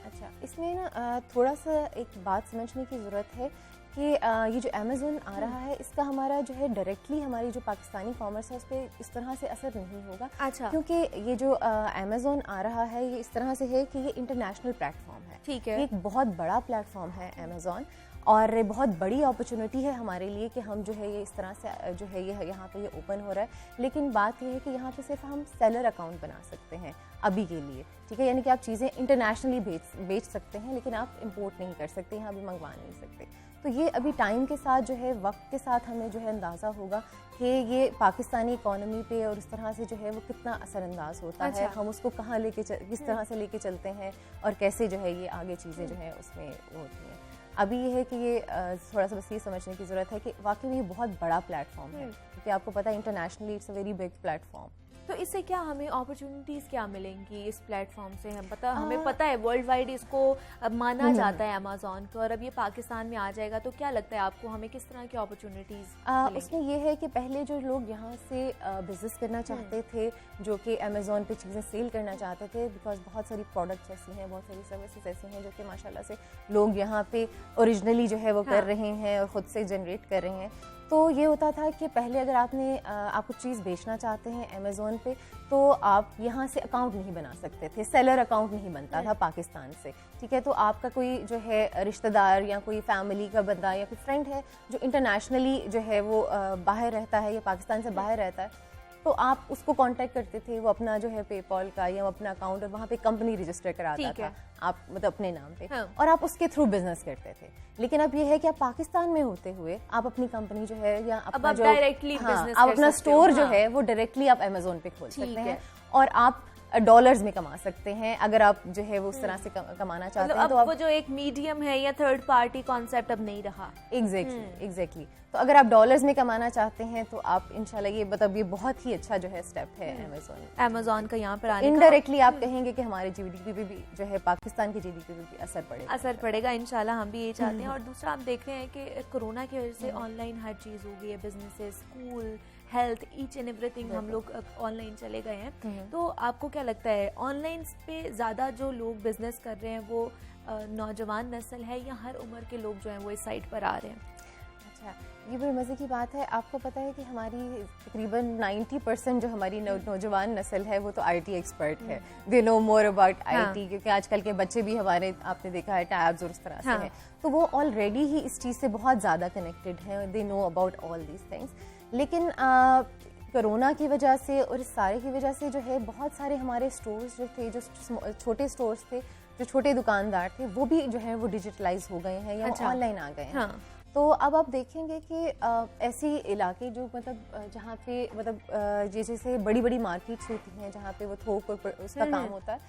अच्छा, इसमें ना थोड़ा सा एक बात समझने की ज़रूरत है कि ये जो अमेज़न आ रहा है इसका हमारा जो है डायरेक्टली हमारी जो पाकिस्तानी कॉमर्स है उस पर इस तरह से असर नहीं होगा। अच्छा, क्योंकि ये जो अमेज़न आ रहा है ये इस तरह से है कि ये इंटरनेशनल प्लेटफॉर्म है। ठीक है, एक बहुत बड़ा प्लेटफॉर्म है अमेज़न और बहुत बड़ी अपॉर्चुनिटी है हमारे लिए कि हम जो है ये इस तरह से जो है ये यहाँ पे ये ओपन हो रहा है। लेकिन बात ये है कि यहाँ पे सिर्फ हम सेलर अकाउंट बना सकते हैं अभी के लिए। ठीक है, यानी कि आप चीज़ें इंटरनेशनली बेच सकते हैं लेकिन आप इंपोर्ट नहीं कर सकते, यहाँ भी मंगवा नहीं सकते। तो ये अभी टाइम के साथ जो है वक्त के साथ हमें जो है अंदाज़ा होगा कि ये पाकिस्तानी इकोनॉमी पे और इस तरह से जो है वो कितना असरअंदाज होता है, हम उसको कहाँ किस तरह से लेके चलते हैं और कैसे जो है ये आगे चीज़ें जो है उसमें होती हैं। अभी ये है कि ये थोड़ा सा बस ये समझने की ज़रूरत है कि वाकई में ये बहुत बड़ा प्लेटफॉर्म है, क्योंकि आपको पता है internationally it's a very big platform. तो इससे क्या हमें अपॉर्चुनिटीज क्या मिलेंगी इस प्लेटफॉर्म से? हमें पता है वर्ल्ड वाइड इसको अब माना जाता है अमेज़न को, और अब ये पाकिस्तान में आ जाएगा तो क्या लगता है आपको हमें किस तरह की अपॉर्चुनिटीज? उसमें ये है कि पहले जो लोग यहाँ से बिजनेस करना चाहते थे, जो कि अमेज़न पे चीज़ें सेल करना चाहते थे, बिकॉज बहुत सारी प्रोडक्ट्स ऐसी हैं, बहुत सारी सर्विसेज ऐसी हैं जो कि माशाल्लाह से लोग यहाँ पे ओरिजिनली जो है वो कर रहे हैं और ख़ुद से जनरेट कर रहे हैं। तो ये होता था कि पहले अगर आप कुछ चीज़ बेचना चाहते हैं अमेज़ोन पे, तो आप यहाँ से अकाउंट नहीं बना सकते थे, सेलर अकाउंट नहीं बनता था पाकिस्तान से, ठीक है। तो आपका कोई जो है रिश्तेदार या कोई फैमिली का बंदा या कोई फ्रेंड है जो इंटरनेशनली जो है वो बाहर रहता है या पाकिस्तान से बाहर रहता है, तो आप उसको कांटेक्ट करते थे, वो अपना जो है पेपॉल का या अपना अकाउंट और वहाँ पे कंपनी रजिस्टर कराता था, आप मतलब अपने नाम पे, हाँ। और आप उसके थ्रू बिजनेस करते थे। लेकिन अब ये है कि आप पाकिस्तान में होते हुए आप अपनी कंपनी जो है या अपना जो डायरेक्टली आप अपना स्टोर जो है वो डायरेक्टली आप अमेज़ोन पे खोल सकते हैं और आप डॉलर्स में कमा सकते हैं अगर आप जो है वो उस तरह से कमाना चाहते हैं। तो अब वो जो एक मीडियम है या थर्ड पार्टी कॉन्सेप्ट अब नहीं रहा। एग्जैक्टली। तो अगर आप डॉलर्स में कमाना चाहते हैं तो आप इंशाल्लाह ये मतलब ये बहुत ही अच्छा जो है स्टेप है अमेज़न का यहाँ पर आने इनडायरेक्टली आप कहेंगे कि हमारे जीडीपी पे भी जो है पाकिस्तान की जीडीपी पे भी असर पड़ेगा इंशाल्लाह। हम भी ये चाहते हैं। और दूसरा हम देख रहे हैं कि कोरोना की वजह से ऑनलाइन हर चीज़ हो गई है, businesses, school, health, each and everything हम लोग ऑनलाइन चले गए हैं। तो आपको क्या लगता है ऑनलाइन पे ज़्यादा जो लोग बिजनेस कर रहे हैं वो नौजवान नस्ल है या हर उम्र के लोग जो हैं वो इस साइट पर आ रहे हैं? अच्छा, ये बड़ी मज़े की बात है। आपको पता है कि हमारी तकरीबन 90% जो हमारी नौजवान नस्ल है वो तो आईटी एक्सपर्ट है। They know more about IT, क्योंकि आजकल के बच्चे भी हमारे आपने देखा है टैब्स और उस तरह से हैं, तो वो ऑलरेडी ही इस चीज़ से बहुत ज़्यादा कनेक्टेड हैं, they know about all these things. लेकिन कोरोना की वजह से और इस सारे की वजह से जो है बहुत सारे हमारे स्टोर्स जो थे, जो छोटे स्टोर्स थे, जो छोटे दुकानदार थे, वो भी जो है वो डिजिटलाइज हो गए हैं या ऑनलाइन आ गए हैं। तो अब आप देखेंगे कि ऐसे इलाके जो मतलब जहाँ पे मतलब जैसे बड़ी बड़ी मार्केट्स होती हैं जहाँ पे वो थोक और उसका काम होता है,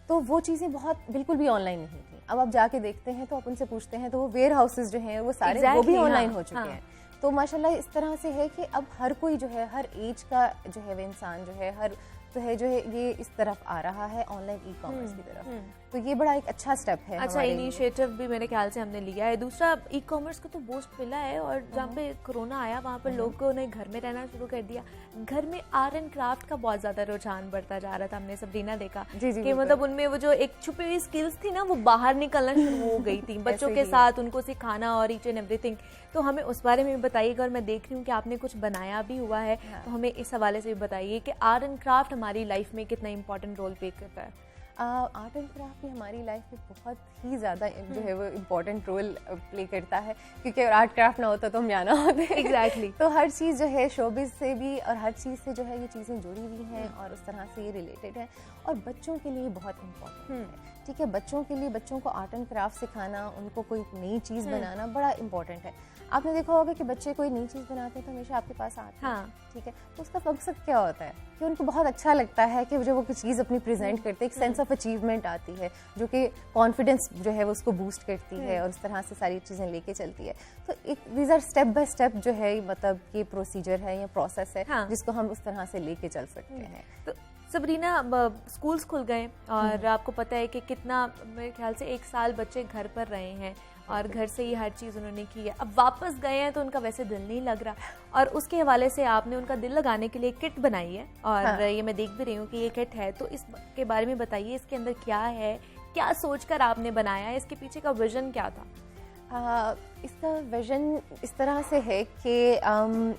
तो वो चीज़ें बहुत बिल्कुल भी ऑनलाइन नहीं थी। अब आप जाके देखते हैं तो आप उनसे पूछते हैं तो वो वेयर हाउसेज जो हैं वो सारे वो भी ऑनलाइन हो चुके हैं। तो माशाल्लाह इस तरह से है कि अब हर कोई जो है हर एज का जो है वो इंसान जो है हर तो है जो है ये इस तरफ आ रहा है ऑनलाइन ई कॉमर्स की तरफ। तो ये बड़ा एक अच्छा स्टेप है। अच्छा, इनिशिएटिव भी मेरे ख्याल से हमने लिया है। दूसरा ई कॉमर्स को तो बूस्ट मिला है और जहाँ पे कोरोना आया वहाँ पर लोगों ने घर में रहना शुरू कर दिया। घर में आर्ट एंड क्राफ्ट का बहुत ज्यादा रुझान बढ़ता जा रहा था। हमने सबरीना देखा कि मतलब उनमें वो जो एक छुपी हुई स्किल्स थी ना वो बाहर निकलना शुरू हो गई थी बच्चों के साथ, उनको सिखाना और ईच एंड एवरीथिंग। तो हमें उस बारे में भी बताइएगा। और मैं देख रही हूँ कि आपने कुछ बनाया भी हुआ है, तो हमें इस हवाले से भी बताइए कि आर्ट एंड क्राफ्ट हमारी लाइफ में कितना इंपॉर्टेंट रोल प्ले करता है। आर्ट एंड क्राफ्ट भी हमारी लाइफ में बहुत ही ज़्यादा जो है वो इम्पॉर्टेंट रोल प्ले करता है, क्योंकि अगर आर्ट क्राफ्ट ना होता तो हम यहाँ ना होते। एग्जैक्टली। तो हर चीज़ जो है शोबिज़ से भी और हर चीज़ से जो है ये चीज़ें जुड़ी हुई हैं और उस तरह से ये रिलेटेड है और बच्चों के लिए बहुत इम्पॉर्टेंट है। ठीक है, बच्चों के लिए बच्चों को आर्ट एंड क्राफ्ट सिखाना, उनको कोई नई चीज़ बनाना बड़ा इम्पॉर्टेंट है। आपने देखा होगा कि बच्चे कोई नई चीज़ बनाते हैं तो हमेशा आपके पास आते हैं, ठीक है, तो उसका मकसद क्या होता है कि उनको बहुत अच्छा लगता है कि जब वो कोई चीज़ अपनी प्रेजेंट करते हैं, एक सेंस ऑफ अचीवमेंट आती है जो कि कॉन्फिडेंस जो है वो उसको बूस्ट करती है और उस तरह से सारी चीज़ें लेके चलती है। तो एक these are step by step जो है मतलब ये प्रोसीजर है या प्रोसेस है जिसको हम उस तरह से लेके चल सकते हैं। तो सबरीना, स्कूल्स खुल गए और आपको पता है कि कितना मेरे ख्याल से 1 साल बच्चे घर पर रहे हैं और घर से ही हर चीज़ उन्होंने की है। अब वापस गए हैं तो उनका वैसे दिल नहीं लग रहा और उसके हवाले से आपने उनका दिल लगाने के लिए किट बनाई है और ये मैं देख भी रही हूँ कि ये किट है। तो इसके बारे में बताइए, इसके अंदर क्या है, क्या सोचकर आपने बनाया है, इसके पीछे का विजन क्या था? इसका विजन इस तरह से है कि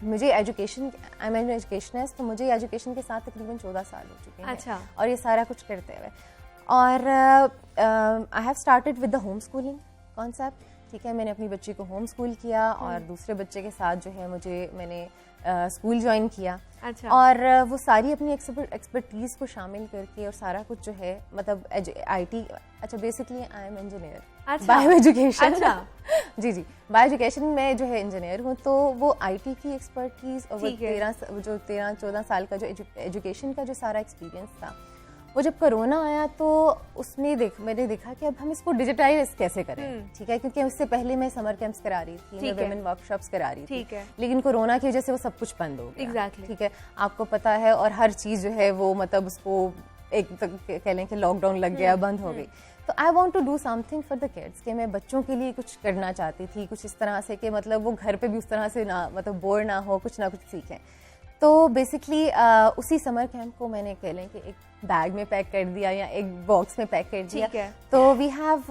मुझे एजुकेशन, आई एम एजुकेशनिस्ट, तो मुझे एजुकेशन के साथ तकरीबन 14 साल हो चुके हैं। अच्छा। और ये सारा कुछ करते हुए और I have started with the home schooling concept. ठीक है, मैंने अपनी बच्ची को होम स्कूल किया और दूसरे बच्चे के साथ जो है मैंने स्कूल ज्वाइन किया। अच्छा। और वो सारी अपनी एक्सपर्टीज़ को शामिल करके और सारा कुछ जो है मतलब आईटी, अच्छा basically I am engineer bio education. अच्छा। जी, बायो एजुकेशन में जो है इंजीनियर हूँ। तो वो आईटी की एक्सपर्टीज़ और वो 13-14 साल का जो एजुकेशन का जो सारा एक्सपीरियंस था, वो जब कोरोना आया तो उसमें मैंने देखा कि अब हम इसको डिजिटाइज कैसे करें। ठीक है, क्योंकि उससे पहले मैं समर कैंप्स करा रही थी, मैं वुमेन वर्कशॉप्स करा रही थी, लेकिन कोरोना की वजह से वो सब कुछ बंद हो गया। एग्जैक्टली। ठीक है, आपको पता है, और हर चीज़ जो है वो मतलब उसको एक कह लें कि लॉकडाउन लग गया, बंद हो गई। तो I want to do something for the kids, कि मैं बच्चों के लिए कुछ करना चाहती थी, कुछ इस तरह से कि मतलब वो घर पे भी उस तरह से ना मतलब बोर ना हो, कुछ ना कुछ सीखें। तो बेसिकली उसी समर कैंप को मैंने कह लें कि एक बैग में पैक कर दिया या एक बॉक्स में पैक कर दिया। तो we have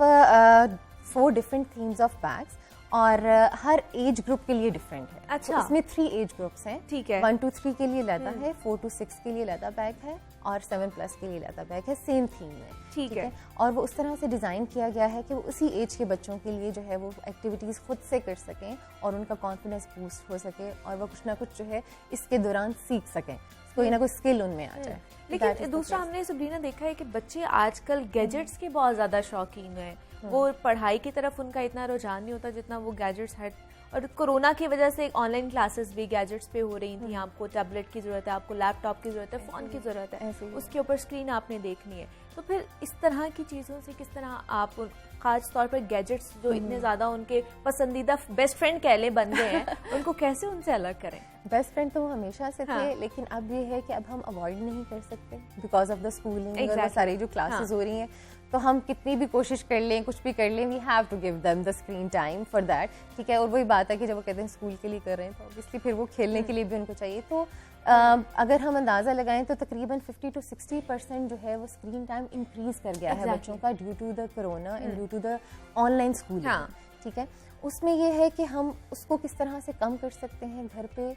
4 different themes of bags और हर एज ग्रुप के लिए डिफरेंट है। अच्छा। तो इसमें 3 एज ग्रुप्स हैं। ठीक है। 1 to 3 के लिए लेदा है, 4 to 6 के लिए लेदा बैग है और 7+ के लिए लेदा बैग है, सेम थीम में। ठीक है। और वो उस तरह से डिज़ाइन किया गया है कि वो उसी एज के बच्चों के लिए जो है वो एक्टिविटीज़ खुद से कर सकें और उनका कॉन्फिडेंस बूस्ट हो सके और वो कुछ ना कुछ जो है इसके दौरान सीख सकें, कोई ना कोई स्किल उनमें आ जाए। लेकिन दूसरा हमने सबरीना देखा है कि बच्चे आजकल गैजेट्स के बहुत ज्यादा शौकीन हैं। वो पढ़ाई की तरफ उनका इतना रुझान नहीं होता जितना वो गैजेट्स है। और कोरोना की वजह से ऑनलाइन क्लासेस भी गैजेट्स पे हो रही थी। आपको टैबलेट की जरूरत है, आपको लैपटॉप की जरूरत है, फोन की जरूरत है, उसके ऊपर स्क्रीन आपने देखनी है। तो फिर इस तरह की चीजों से किस तरह आप खास तौर पर गैजेट्स जो इतने ज्यादा उनके पसंदीदा बेस्ट फ्रेंड कह ले बन गए हैं उनको कैसे उनसे अलग करें? बेस्ट फ्रेंड तो वो हमेशा से थे। हाँ। लेकिन अब ये है कि अब हम अवॉइड नहीं कर सकते बिकॉज ऑफ द स्कूलिंग और वो सारी जो क्लासेस हो रही हैं। तो हम कितनी भी कोशिश कर लें, कुछ भी कर लें, we have to give them the screen time for that. ठीक है। और वही बात है कि जब वो कहते हैं स्कूल के लिए कर रहे हैं तो ऑब्वियसली फिर वो खेलने के लिए भी उनको चाहिए। तो अगर हम अंदाज़ा लगाएं तो तकरीबन 50 to 60% जो है वो स्क्रीन टाइम इंक्रीज कर गया है बच्चों का due to the corona and due to the online schooling. ठीक है। उसमें ये है कि हम उसको किस तरह से कम कर सकते हैं। घर पे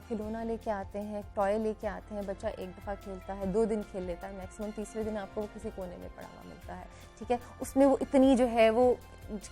खिलौना लेके आते हैं, टॉय लेके आते हैं, बच्चा एक दफ़ा खेलता है, 2 दिन खेल लेता है, मैक्सिमम तीसरे दिन आपको वो किसी कोने में पड़ा हुआ मिलता है। ठीक है। उसमें वो इतनी जो है वो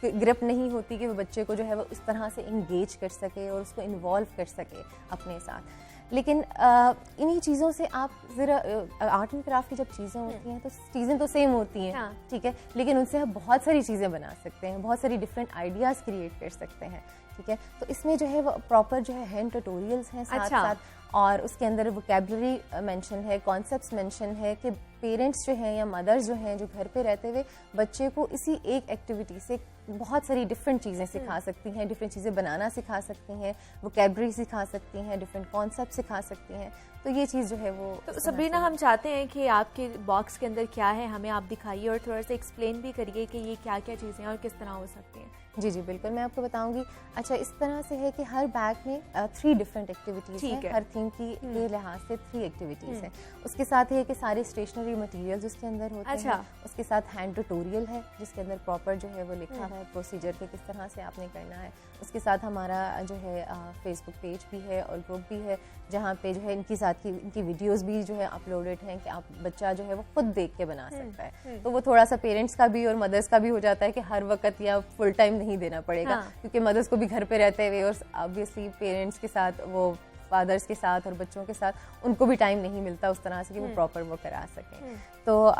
ग्रिप नहीं होती कि वो बच्चे को जो है वो इस तरह से इंगेज कर सके और उसको इन्वॉल्व कर सके अपने साथ। लेकिन इन्हीं चीज़ों से आप ज़रा आर्ट एंड क्राफ्ट की जब चीज़ें होती हैं तो चीज़ें तो सेम होती हैं। हाँ। ठीक है। लेकिन उनसे आप बहुत सारी चीज़ें बना सकते हैं, बहुत सारी डिफरेंट आइडियाज़ क्रिएट कर सकते हैं। ठीक है। तो इसमें जो है वो प्रॉपर जो है हैंड ट्यूटोरियल्स हैं साथ साथ, और उसके अंदर वोकैबुलरी मेंशन है, कॉन्सेप्ट्स मेंशन है कि पेरेंट्स जो हैं या मदर्स जो हैं जो घर पे रहते हुए बच्चे को इसी एक एक्टिविटी से बहुत सारी डिफरेंट चीज़ें सिखा सकती हैं, डिफरेंट चीज़ें बनाना सिखा सकती हैं, वोकैबुलरी सिखा सकती हैं, डिफरेंट कॉन्सेप्ट सिखा सकती हैं। तो ये चीज़ जो है वो तो सबरीना हम चाहते हैं कि आपके बॉक्स के अंदर क्या है हमें आप दिखाइए और थोड़ा सा एक्सप्लेन भी करिए कि ये क्या क्या चीज़ें हैं और किस तरह हो सकती हैं। जी जी बिल्कुल, मैं आपको बताऊंगी। अच्छा, इस तरह से है कि हर बैग में 3 डिफरेंट एक्टिविटीज़ हैं। हर थीम के लिहाज से 3 एक्टिविटीज़ हैं। उसके साथ ये है कि सारे स्टेशनरी मटेरियल्स उसके अंदर होते हैं। उसके साथ हैंड ट्यूटोरियल है जिसके अंदर प्रॉपर जो है वो लिखा हुआ है प्रोसीजर के किस तरह से आपने करना है। उसके साथ हमारा जो है फेसबुक पेज भी है और ग्रुप भी है जहाँ पे जो है इनकी वीडियोस भी जो है अपलोडेड हैं कि आप बच्चा जो है वो खुद देख के बना सकता है। तो वो थोड़ा सा पेरेंट्स का भी और मदर्स का भी हो जाता है कि हर वक्त या फुल टाइम नहीं देना पड़ेगा। क्योंकि मदर्स को भी घर पे रहते हुए और ऑब्वियसली पेरेंट्स के साथ वो फादर्स के साथ और बच्चों के साथ उनको भी टाइम नहीं मिलता उस तरह से कि वो प्रॉपर वो करा सकें। तो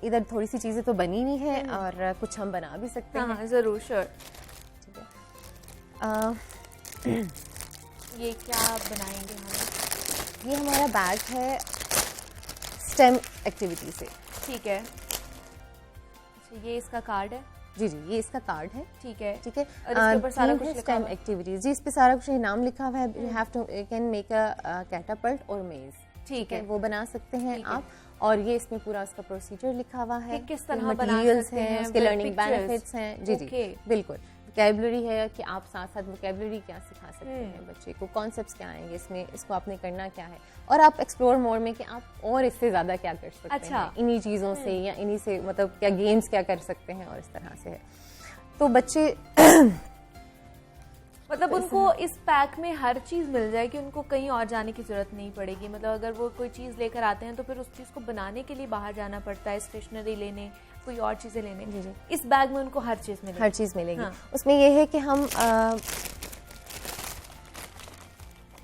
इधर थोड़ी सी चीज़ें तो बनी हुई हैं और कुछ हम बना भी सकते हैं। ज़रूर, श्योर। ठीक है। ये क्या बनाएंगे हम? ये हमारा बैग है स्टेम एक्टिविटी से। ठीक है। अच्छा, ये इसका कार्ड है? जी जी, ये इसका कार्ड है। ठीक है। ठीक है। और इसके ऊपर सारा कुछ लिखा हुआ है? एक्टिविटीज जी, इस पे सारा कुछ नाम लिखा हुआ है। You have to can make a catapult और मेज। ठीक है, वो बना सकते हैं आप। और ये इसमें पूरा उसका प्रोसीजर लिखा हुआ है, किस तरह मटेरियल्स हैं, उसके लर्निंग बेनिफिट्स हैं। जी जी बिल्कुल। वोकैबुलरी है कि आप साथ साथ वोकैबुलरी क्या सिखा सकते हैं बच्चे को, कॉन्सेप्ट्स क्या आएंगे इसमें, इसको आपने करना क्या है, और आप एक्सप्लोर मोड में कि आप और इससे ज़्यादा क्या कर सकते हैं इन्हीं चीज़ों से या इन्हीं से, मतलब क्या गेम्स क्या कर सकते हैं और इस तरह से है। तो बच्चे मतलब उनको इस पैक में हर चीज़ मिल जाएगी, उनको कहीं और जाने की ज़रूरत नहीं पड़ेगी। मतलब अगर वो कोई चीज़ लेकर आते हैं तो फिर उस चीज़ को बनाने के लिए बाहर जाना पड़ता है, स्टेशनरी लेने, कोई और चीज़ें लेने। जी जी। इस बैग में उनको हर चीज़ मिलेगी। हर चीज़ मिलेगी। हाँ। उसमें ये है कि हम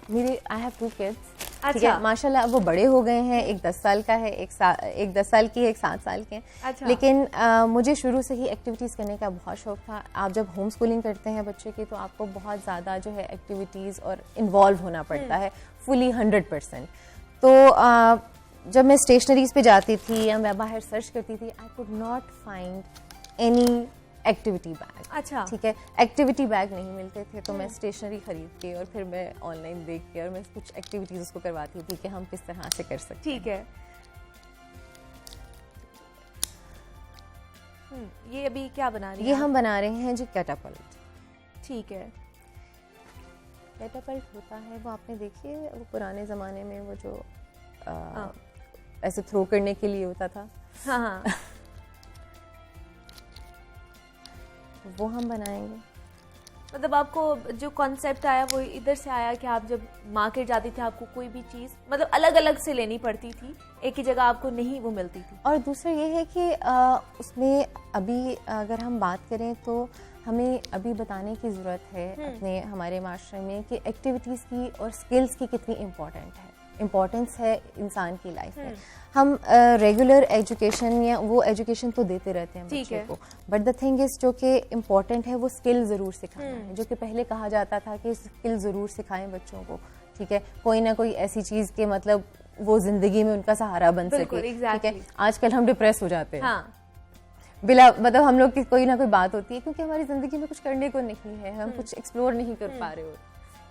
मेरे आई हैव 2 किड्स। ठीक है। माशाल्लाह अब वो बड़े हो गए हैं, एक 10 साल का है, एक 10 साल की है, एक 7 साल के हैं। अच्छा। लेकिन मुझे शुरू से ही एक्टिविटीज़ करने का बहुत शौक था। आप जब होम स्कूलिंग करते हैं बच्चे की तो आपको बहुत ज़्यादा जो है एक्टिविटीज़ और इन्वॉल्व होना पड़ता है फुली 100%। तो जब मैं स्टेशनरीज़ पे जाती थी या मैं बाहर सर्च करती थी, I could not find any activity bag. अच्छा। ठीक है। एक्टिविटी बैग नहीं मिलते थे तो मैं स्टेशनरी खरीद के और फिर मैं ऑनलाइन देख के और मैं कुछ एक्टिविटीज उसको करवाती थी कि हम किस तरह से कर सकते हैं। ठीक है। ये अभी क्या बना रही हैं? ये हम बना रहे हैं जी कैटापल्ट। ठीक है। कैटापल्ट होता है वो, आपने देखिए वो पुराने ज़माने में वो जो ऐसे थ्रो करने के लिए होता था। हाँ हाँ। वो हम बनाएंगे। मतलब आपको जो कॉन्सेप्ट आया वो इधर से आया कि आप जब मार्केट जाती थी आपको कोई भी चीज़ मतलब अलग अलग से लेनी पड़ती थी, एक ही जगह आपको नहीं वो मिलती थी। और दूसरा ये है कि उसमें अभी अगर हम बात करें तो हमें अभी बताने की ज़रूरत है अपने हमारे माशरे में कि एक्टिविटीज़ की और स्किल्स की कितनी इम्पोर्टेंस है इंसान की लाइफ में। हम रेगुलर एजुकेशन या वो एजुकेशन तो देते रहते हैं बच्चे को, बट द थिंग इज जो कि इम्पोर्टेंट है वो स्किल ज़रूर सिखाना है, जो कि पहले कहा जाता था कि स्किल ज़रूर सिखाएं बच्चों को, ठीक है, कोई ना कोई ऐसी चीज़ के मतलब वो जिंदगी में उनका सहारा बन सके, ठीक है। आजकल हम डिप्रेस हो जाते हैं बिला मतलब हम लोग की कोई ना कोई बात होती है क्योंकि हमारी ज़िंदगी में कुछ करने को नहीं है, हम कुछ एक्सप्लोर नहीं कर पा रहे हो,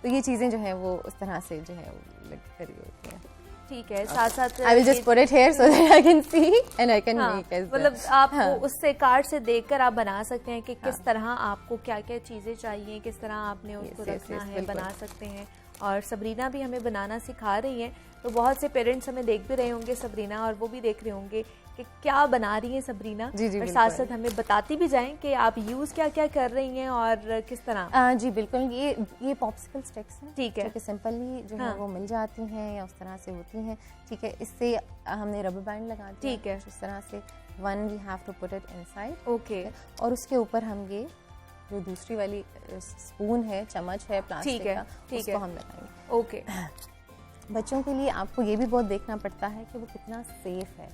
तो ये चीज़ें जो है वो उस तरह से जो है वो करी होती हैं। ठीक है, साथ साथ I will just put it here so that I can see and I can make as मतलब आप उससे कार्ड से देखकर आप बना सकते हैं कि किस तरह आपको क्या क्या चीज़ें चाहिए, किस तरह आपने उसको रखना है, बना सकते हैं। और सबरीना भी हमें बनाना सिखा रही हैं, तो बहुत से पेरेंट्स हमें देख भी रहे होंगे सबरीना, और वो भी देख रहे होंगे कि क्या बना रही हैं सबरीना, और साथ साथ हमें बताती भी जाएं कि आप यूज़ क्या क्या कर रही हैं और किस तरह। जी बिल्कुल, ये पॉप्सिकल स्टिक्स हैं, ठीक है, जो कि सिंपली जो है वो मिल जाती हैं या उस तरह से होती हैं, ठीक है। इससे हमने रबर बैंड लगा दिया, ठीक है, इस तरह से one we have to put it inside, okay, और उसके ऊपर हम ये जो दूसरी वाली स्पून है, चम्मच है प्लास्टिक का, उसको हम लगाएंगे। ओके, बच्चों के लिए आपको ये भी बहुत देखना पड़ता है कि वो कितना सेफ है,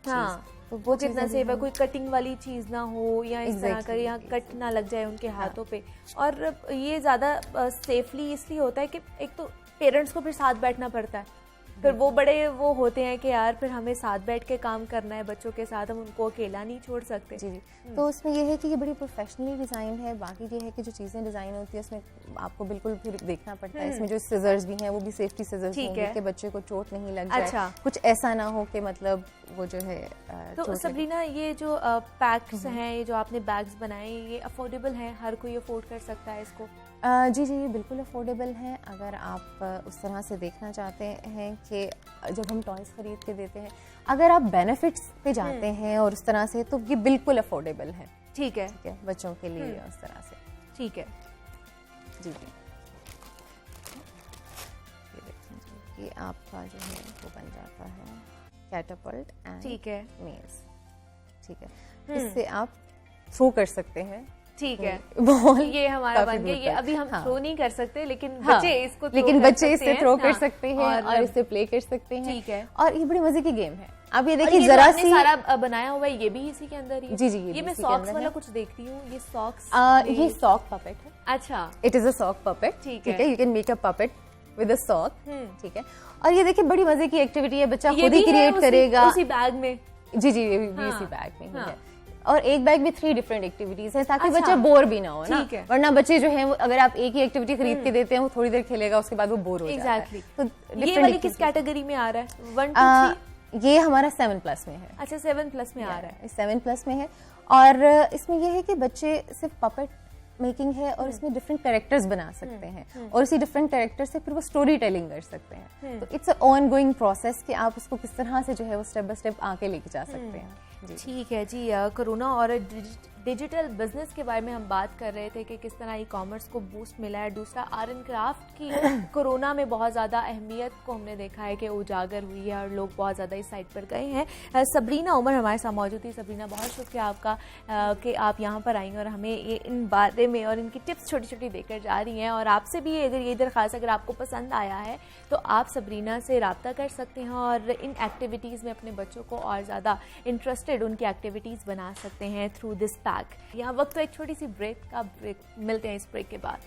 हाँ, तो वो कितना सेफ है, कोई कटिंग वाली चीज़ ना हो या इस तरह का या कट ना लग जाए उनके हाथों पे। और ये ज़्यादा सेफली इसलिए होता है कि एक तो पेरेंट्स को फिर साथ बैठना पड़ता है, फिर वो बड़े वो होते हैं कि यार फिर हमें साथ बैठ के काम करना है बच्चों के साथ, हम उनको अकेला नहीं छोड़ सकते। जी, तो उसमें ये है कि ये बड़ी प्रोफेशनली डिज़ाइन है। बाकी ये है कि जो चीज़ें डिज़ाइन होती है उसमें आपको बिल्कुल फिर देखना पड़ता है, इसमें जो सिजर्स भी हैं वो भी सेफ्टी सिजर्स होंगे कि बच्चे को चोट नहीं लग जाए। अच्छा, कुछ ऐसा ना हो कि मतलब वो जो है तो सबरीना ये जो पैक्स हैं, ये जो आपने बैग्स बनाए, ये अफोर्डेबल हैं, हर कोई अफोर्ड कर सकता है इसको? जी ये बिल्कुल अफोर्डेबल हैं। अगर आप उस तरह से देखना चाहते हैं कि जब हम टॉयज़ ख़रीद के देते हैं, अगर आप बेनिफिट्स पे जाते हैं और उस तरह से, तो ये बिल्कुल अफोर्डेबल है। ठीक है, बच्चों के लिए उस तरह से। ठीक है जी, ये देखेंगे कि आपका जो है वो बन जाता है कैटापल्ट एंड, ठीक है, मेज, ठीक है। इससे आप थ्रो कर सकते हैं, ठीक है, बॉल ये हमारा बन गया। ये अभी हम थ्रो नहीं कर सकते, लेकिन बच्चे इसको इससे थ्रो कर सकते हैं और इससे प्ले कर सकते हैं। ठीक है, और ये बड़ी मजे की गेम है। अब ये देखिए जरा सी सारा बनाया हुआ है, ये भी इसी के अंदर ही। जी, ये मैं सॉक्स वाला कुछ देख रही हूँ, ये सॉक्स, ये सॉक पपेट है। अच्छा, it is a sock puppet, ठीक है। You can make a puppet with a sock, ठीक है। और ये देखिए बड़ी मजे की एक्टिविटी है, बच्चा खुद ही क्रिएट करेगा उसी बैग में। जी, ये भी इसी बैग में ही है। और एक बैग में 3 डिफरेंट एक्टिविटीज है, ताकि बच्चा बोर भी ना हो ना, वरना बच्चे जो है अगर आप एक ही एक्टिविटी खरीद के देते हैं वो थोड़ी देर खेलेगा, उसके बाद वो बोर हो जाता है। तो ये वाली किस कैटेगरी में आ रहा है? 1 2 3 ये हमारा 7+ में है। अच्छा, 7+ में आ रहा है, 7+ में है। और इसमें यह है कि बच्चे सिर्फ पपेट मेकिंग है और इसमें डिफरेंट कैरेक्टर्स बना सकते हैं और इसी डिफरेंट कैरेक्टर से फिर वो स्टोरी टेलिंग कर सकते हैं। तो it's a on going process कि आप उसको किस तरह से जो है वो स्टेप बाय स्टेप आके लेके जा सकते हैं। ठीक है जी, कोरोना और डिजिटल बिजनेस के बारे में हम बात कर रहे थे कि किस तरह ई कॉमर्स को बूस्ट मिला है। दूसरा आर्ट एंड क्राफ्ट की कोरोना में बहुत ज़्यादा अहमियत को हमने देखा है कि उजागर हुई है और लोग बहुत ज़्यादा इस साइट पर गए हैं। सबरीना उमर हमारे साथ मौजूद थी। सबरीना, बहुत शुक्रिया आपका कि आप यहाँ पर आई और हमें ये इन बारे में और इनकी टिप्स छोटी छोटी देकर जा रही हैं। और आपसे भी अगर ये दरख्वास्त अगर आपको पसंद आया है तो आप सबरीना से रब्ता कर सकते हैं और इन एक्टिविटीज़ में अपने बच्चों को और ज़्यादा इंटरेस्टेड उनकी एक्टिविटीज़ बना सकते हैं थ्रू दिस पैक। यहाँ वक्त तो एक छोटी सी ब्रेक मिलते हैं इस ब्रेक के बाद।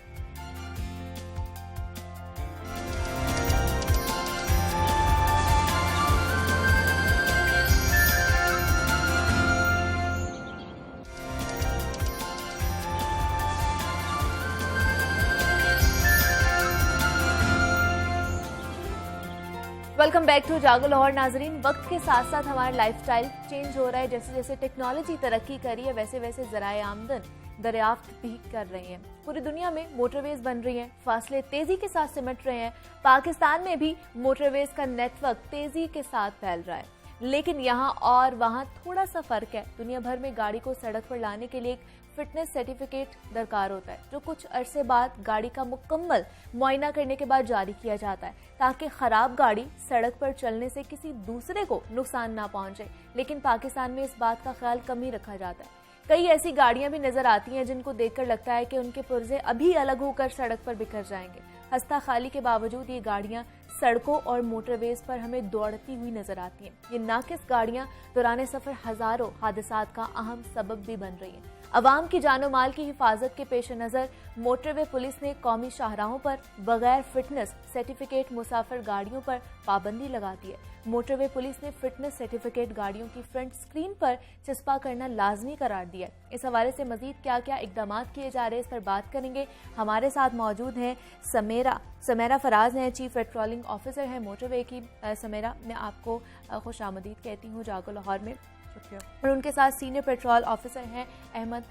वेलकम बैक टू जागो लाहौर। नाजरीन, वक्त के साथ साथ हमारा लाइफस्टाइल चेंज हो रहा है। जैसे जैसे टेक्नोलॉजी तरक्की कर रही है वैसे वैसे ज़राए आमदन दरियाफ्त भी कर रही हैं। पूरी दुनिया में मोटरवेज बन रही हैं, फासले तेज़ी के साथ सिमट रहे हैं। पाकिस्तान में भी मोटरवेज का नेटवर्क तेज़ी के साथ फैल रहा है। लेकिन यहाँ और वहाँ थोड़ा सा फर्क है। दुनिया भर में गाड़ी को सड़क पर लाने के लिए एक फिटनेस सर्टिफिकेट दरकार होता है, जो कुछ अरसे बाद गाड़ी का मुकम्मल मुआयना करने के बाद जारी किया जाता है, ताकि खराब गाड़ी सड़क पर चलने से किसी दूसरे को नुकसान ना पहुंचे। लेकिन पाकिस्तान में इस बात का ख्याल कम ही रखा जाता है। कई ऐसी गाड़ियां भी नजर आती हैं जिनको देखकर लगता है कि उनके पुर्जे अभी अलग होकर सड़क पर बिखर जाएंगे। हस्ता खाली के बावजूद ये गाड़ियां सड़कों और मोटरवेज पर हमें दौड़ती हुई नजर आती हैं। ये नाकिस गाड़ियां दौरान सफर हजारों हादसात का अहम सबब भी बन रही हैं। अवाम की जानो माल की हिफाजत के पेश नज़र मोटरवे पुलिस ने कौमी शाहराहों पर बगैर फिटनेस सर्टिफिकेट मुसाफिर गाड़ियों पर पाबंदी लगा दी है। मोटरवे पुलिस ने फिटनेस सर्टिफिकेट गाड़ियों की फ्रंट स्क्रीन पर चस्पा करना लाजमी करार दिया है। इस हवाले से मजीद क्या क्या इकदाम किए जा रहे हैं, इस पर बात करेंगे। हमारे साथ मौजूद हैं समेरा फराज हैं, चीफ पेट्रोलिंग ऑफिसर हैं मोटरवे की। समेरा, मैं आपको खुश आमदीद कहती हूँ जागो लाहौर में। और उनके साथ सीनियर पेट्रोल ऑफिसर हैं अहमद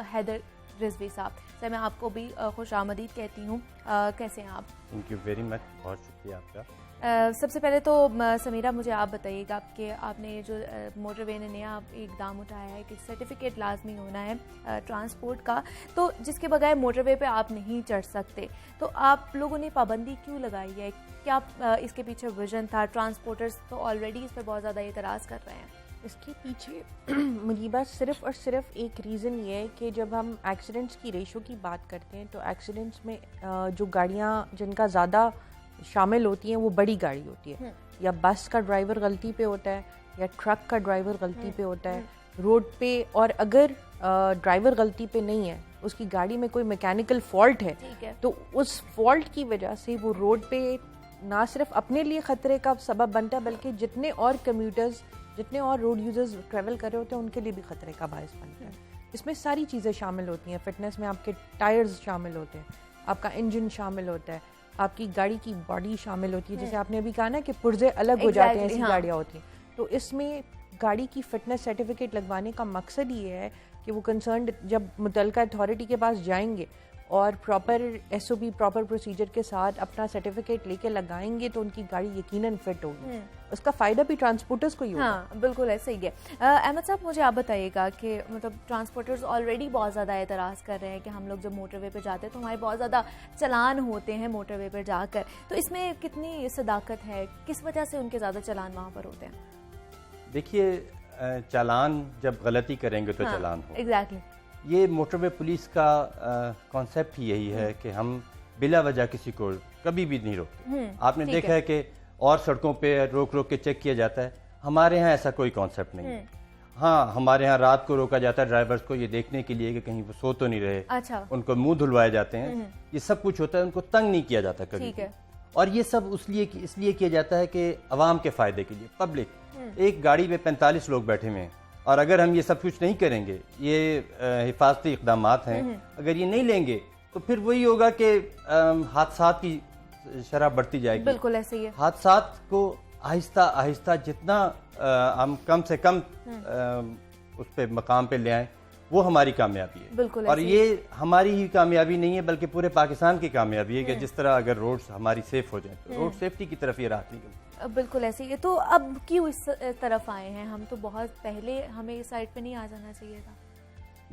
हैदर रिजवी साहब। सर, मैं आपको भी खुश आमदीद कहती हूँ। कैसे हैं आप? थैंक यू वेरी मच, बहुत शुक्रिया आपका। सबसे पहले तो समीरा, मुझे आप बताइएगा कि आपने जो मोटरवे ने नया इकदाम उठाया है कि सर्टिफिकेट लाजमी होना है ट्रांसपोर्ट का, तो जिसके बगैर मोटरवे पे आप नहीं चढ़ सकते, तो आप लोगों ने पाबंदी क्यों लगाई है? क्या इसके पीछे विजन था? ट्रांसपोर्टर्स तो ऑलरेडी इस पर बहुत ज़्यादा एतराज़ कर रहे हैं। इसके पीछे मुनीबा सिर्फ और सिर्फ एक रीज़न ये है कि जब हम एक्सीडेंट्स की रेशो की बात करते हैं तो एक्सीडेंट्स में जो गाड़ियाँ जिनका ज़्यादा शामिल होती हैं वो बड़ी गाड़ी होती है। या बस का ड्राइवर गलती पे होता है या ट्रक का ड्राइवर गलती पे होता है रोड पे। और अगर ड्राइवर गलती पे नहीं है, उसकी गाड़ी में कोई मैकेनिकल फॉल्ट है, तो उस फॉल्ट की वजह से वो रोड पे ना सिर्फ अपने लिए ख़तरे का सबब बनता है, बल्कि जितने और कम्यूटर्स, जितने और रोड यूजर्स ट्रैवल कर रहे होते हैं उनके लिए भी ख़तरे का बायस बनता है। इसमें सारी चीज़ें शामिल होती हैं। फिटनेस में आपके टायर्स शामिल होते हैं, आपका इंजन शामिल होता है, आपकी गाड़ी की बॉडी शामिल होती है। जैसे आपने अभी कहा ना कि पुर्जे अलग हो जाते हैं, ऐसी गाड़ियाँ होती हैं। तो इसमें गाड़ी की फिटनेस सर्टिफिकेट लगवाने का मकसद ये है कि वो कंसर्न जब मुतल्लिका अथॉरिटी के पास जाएंगे और प्रॉपर SOP प्रॉपर प्रोसीजर के साथ अपना सर्टिफिकेट लेके लगाएंगे तो उनकी गाड़ी यकीनन फिट होगी। उसका फ़ायदा भी ट्रांसपोर्टर्स को ही होगा। हाँ, बिल्कुल ऐसे ही है। अहमद साहब, मुझे आप बताइएगा कि मतलब ट्रांसपोर्टर्स ऑलरेडी बहुत ज़्यादा एतराज़ कर रहे हैं कि हम लोग जब मोटरवे पर जाते हैं तो हमारे बहुत ज़्यादा चलान होते हैं मोटरवे पर जाकर, तो इसमें कितनी सदाकत है? किस वजह से उनके ज़्यादा चलान वहाँ पर होते हैं? देखिए, चालान जब गलती करेंगे तो चालान हो। एग्जैक्टली। ये मोटरवे पुलिस का कॉन्सेप्ट ही यही है कि हम बिला वजह किसी को कभी भी नहीं रोकते। आपने देखा है कि और सड़कों पे रोक रोक के चेक किया जाता है। हमारे यहाँ ऐसा कोई कॉन्सेप्ट नहीं है। हाँ, हमारे यहाँ रात को रोका जाता है ड्राइवर्स को, ये देखने के लिए कि कहीं वो सो तो नहीं रहे। अच्छा। उनको मुंह धुलवाए जाते हैं। ये सब कुछ होता है, उनको तंग नहीं किया जाता कभी। और ये सब इसलिए किया जाता है कि अवाम के फायदे के लिए। पब्लिक, एक गाड़ी में 45 लोग बैठे हुए हैं और अगर हम ये सब कुछ नहीं करेंगे, ये हिफाजती इक़दाम हैं, अगर ये नहीं लेंगे तो फिर वही होगा कि हादसात की शरह बढ़ती जाएगी। बिल्कुल ऐसे ही है। हादसात को आहिस्ता आहिस्ता जितना हम कम से कम उस पे मकाम पे ले आए, वो हमारी कामयाबी है। बिल्कुल। और ये हमारी ही कामयाबी नहीं है बल्कि पूरे पाकिस्तान की कामयाबी है कि जिस तरह अगर रोड्स हमारी सेफ हो जाए तो रोड सेफ्टी की तरफ ये राह निकलती। बिल्कुल ऐसे ही है। तो अब क्यों इस तरफ आए हैं? हम तो बहुत पहले, हमें इस साइड पे नहीं आ जाना चाहिए था।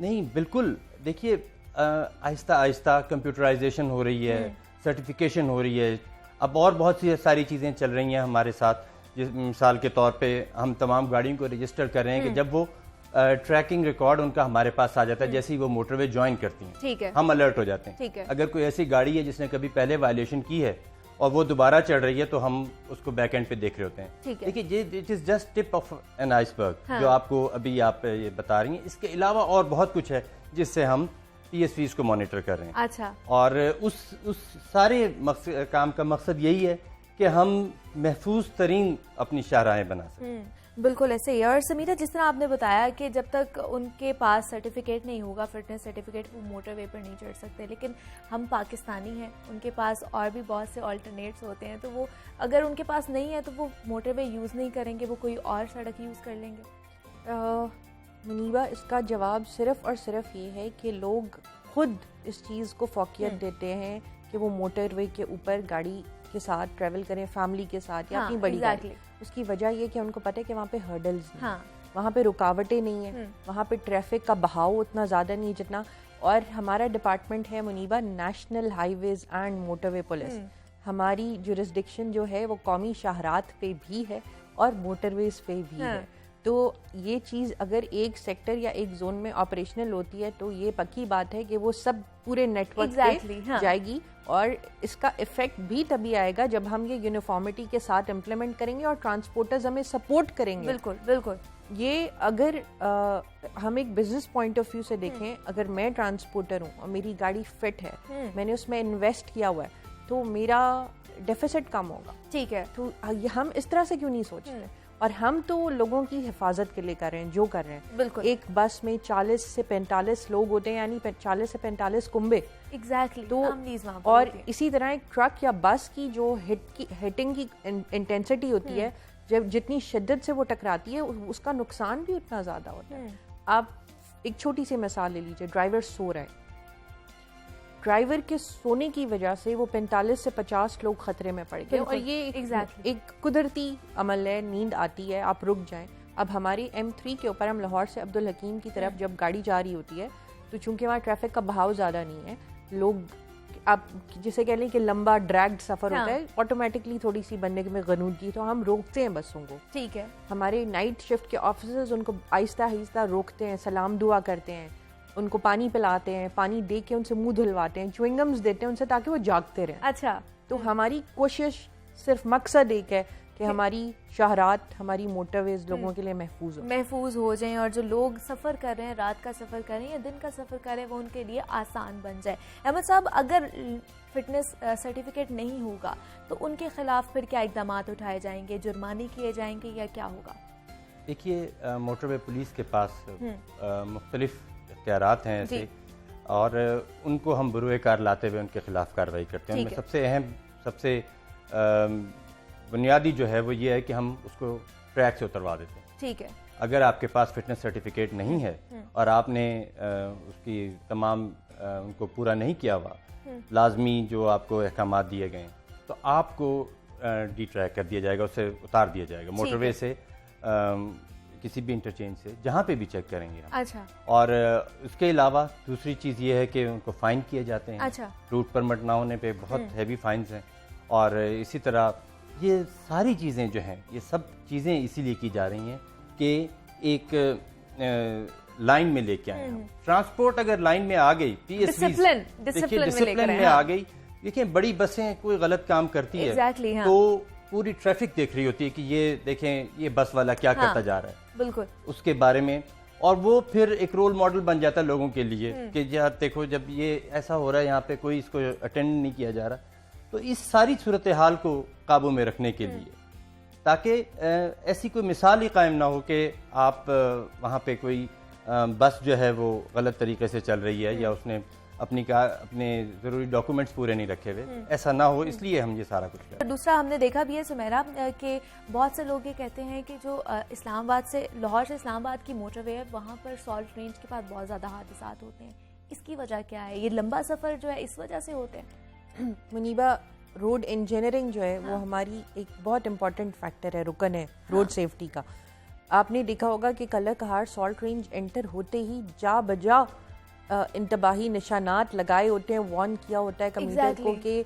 नहीं, बिल्कुल। देखिए, आहिस्ता आहिस्ता कंप्यूटराइजेशन हो रही है, सर्टिफिकेशन हो रही है, अब और बहुत सी सारी चीज़ें चल रही हैं हमारे साथ। जिस मिसाल के तौर पे हम तमाम गाड़ियों को रजिस्टर कर रहे हैं कि जब वो ट्रैकिंग रिकॉर्ड उनका हमारे पास आ जाता है, जैसे ही वो मोटरवे ज्वाइन करती हैं, ठीक है, हम अलर्ट हो जाते हैं। ठीक है। अगर कोई ऐसी गाड़ी है जिसने कभी पहले वायलेशन की है और वो दोबारा चढ़ रही है तो हम उसको बैक एंड पे देख रहे होते हैं। देखिए, it is just tip of an iceberg जो आपको अभी आप ये बता रही हैं। इसके अलावा और बहुत कुछ है जिससे हम PSVs को मॉनिटर कर रहे हैं। अच्छा। और उस सारे काम का मकसद यही है कि हम महफूज तरीन अपनी शाहराहें बना सकें। बिल्कुल ऐसे ही है। और समीरा, जिस तरह आपने बताया कि जब तक उनके पास सर्टिफिकेट नहीं होगा, फिटनेस सर्टिफिकेट, वो मोटरवे पर नहीं चढ़ सकते, लेकिन हम पाकिस्तानी हैं, उनके पास और भी बहुत से ऑल्टरनेट्स होते हैं, तो वो अगर उनके पास नहीं है तो वो मोटरवे यूज़ नहीं करेंगे, वो कोई और सड़क यूज़ कर लेंगे। मुनीबा, इसका जवाब सिर्फ और सिर्फ ये है कि लोग खुद इस चीज़ को फोकियत देते हैं कि वो मोटरवे के ऊपर गाड़ी के साथ ट्रैवल करें, फैमिली के साथ या हाँ, अपनी बड़ी गाड़ी, exactly. उसकी वजह ये कि उनको पता है कि वहाँ पे हर्डल्स नहीं, हाँ, वहाँ पे रुकावटें नहीं है, वहाँ पे ट्रैफिक का बहाव उतना ज़्यादा नहीं जितना। और हमारा डिपार्टमेंट है मुनीबा national highways and motorway police. हमारी जुरिस्डिक्शन जो है वो कौमी शाहरात पे भी है और मोटरवेज पे भी है। तो ये चीज़ अगर एक सेक्टर या एक जोन में ऑपरेशनल होती है तो ये पक्की बात है कि वो सब पूरे नेटवर्क पे जाएगी। और इसका इफेक्ट भी तभी आएगा जब हम ये यूनिफॉर्मिटी के साथ इम्प्लीमेंट करेंगे और ट्रांसपोर्टर्स हमें सपोर्ट करेंगे। बिल्कुल बिल्कुल। ये अगर हम एक बिजनेस पॉइंट ऑफ व्यू से देखें, अगर मैं ट्रांसपोर्टर हूँ और मेरी गाड़ी फिट है, मैंने उसमें इन्वेस्ट किया हुआ है, तो मेरा डेफिसिट कम होगा। ठीक है। तो हम इस तरह से क्यों नहीं सोचते? और हम तो लोगों की हिफाजत के लिए कर रहे हैं जो कर रहे हैं। बिल्कुल। एक बस में 40 से 45 लोग होते हैं, यानी 40 से 45 कुंबे। एग्जैक्टली। तो और इसी तरह एक ट्रक या बस की जो हिटिंग की इंटेंसिटी होती है, जब जितनी शिद्दत से वो टकराती है उसका नुकसान भी उतना ज़्यादा होता है। आप एक छोटी सी मिसाल ले लीजिए, ड्राइवर सो रहा है, ड्राइवर के सोने की वजह से वो 45 से 50 लोग खतरे में पड़ गए। और ये एक कुदरती अमल है, नींद आती है, आप रुक जाएं। अब हमारी M3 के ऊपर, हम लाहौर से अब्दुल हकीम की तरफ जब गाड़ी जा रही होती है तो चूंकि वहाँ ट्रैफिक का बहाव ज़्यादा नहीं है, लोग आप जिसे कह लें कि लंबा ड्रैग्ड सफ़र होता है, ऑटोमेटिकली थोड़ी सी बनने में गनूदगी, तो हम रोकते हैं बसों को। ठीक है। हमारे नाइट शिफ्ट के ऑफिसर्स उनको आहिस्ता आहिस्ता रोकते हैं, सलाम दुआ करते हैं, उनको पानी पिलाते हैं, पानी दे के उनसे मुंह धुलवाते हैं, च्युइंगम्स देते हैं उनसे ताकि वो जागते रहें। अच्छा। तो हमारी कोशिश सिर्फ मकसद एक है कि हमारी शाहरात, हमारी मोटरवेज लोगों के लिए महफूज हो जाएं और जो लोग सफ़र कर रहे हैं, रात का सफ़र कर रहे हैं या दिन का सफ़र कर रहे हैं, वो उनके लिए आसान बन जाए। अहमद साहब, अगर फिटनेस सर्टिफिकेट नहीं होगा तो उनके खिलाफ फिर क्या इकदाम उठाए जाएंगे, जुर्माने किए जाएंगे या क्या होगा? देखिए, मोटरवे पुलिस के पास मुख्तलिफ इख्तियारात हैं ऐसे, और उनको हम बुरुए कार लाते हुए उनके खिलाफ कार्रवाई करते हैं। उनमें सबसे अहम, सबसे बुनियादी जो है वो ये है कि हम उसको ट्रैक से उतरवा देते हैं। ठीक है। अगर आपके पास फिटनेस सर्टिफिकेट नहीं है और आपने उसकी तमाम उनको पूरा नहीं किया हुआ, लाजमी जो आपको अहकामात दिए गए, तो आपको डी ट्रैक कर दिया जाएगा, उससे उतार दिया जाएगा मोटरवे से, किसी भी इंटरचेंज से, जहाँ पे भी चेक करेंगे हम। अच्छा। और उसके अलावा दूसरी चीज़ ये है कि उनको फ़ाइन किए जाते हैं। अच्छा। रूट परमिट ना होने पे बहुत हैवी फाइन्स हैं। और इसी तरह ये सारी चीज़ें जो हैं, ये सब चीज़ें इसीलिए की जा रही हैं कि एक लाइन में लेके आए हम। ट्रांसपोर्ट अगर लाइन में आ गई, डिसिप्लिन में आ गई, देखिए बड़ी बसें कोई गलत काम करती है तो पूरी ट्रैफिक देख रही होती है कि ये देखें ये बस वाला क्या करता जा रहा है, बिल्कुल उसके बारे में, और वो फिर एक रोल मॉडल बन जाता है लोगों के लिए कि यार देखो जब ये ऐसा हो रहा है यहाँ पे कोई इसको अटेंड नहीं किया जा रहा। तो इस सारी सूरत हाल को काबू में रखने के लिए, ताकि ऐसी कोई मिसाल ही कायम ना हो कि आप वहाँ पे कोई बस जो है वो गलत तरीके से चल रही है या उसने अपने ज़रूरी डॉक्यूमेंट्स पूरे नहीं रखे हुए, ऐसा ना हो, इसलिए हम ये सारा कुछ कर रहे हैं। दूसरा हमने देखा भी है सुमेरा कि बहुत से लोग ये कहते हैं कि जो इस्लामाबाद से, लाहौर से इस्लामाबाद की मोटरवे है, वहाँ पर सॉल्ट रेंज के पास बहुत ज़्यादा हादसा होते हैं। इसकी वजह क्या है? ये लंबा सफ़र जो है इस वजह से होते हैं? मुनीबा, रोड इंजीनियरिंग जो है वो हमारी एक बहुत इंपॉर्टेंट फैक्टर है, रुकन है रोड सेफ्टी का। आपने देखा होगा कि कलर कहार सॉल्ट रेंज एंटर होते ही जा बजा इंतबाही निशानात लगाए होते हैं, वार्न किया होता है कम्यूटर को कि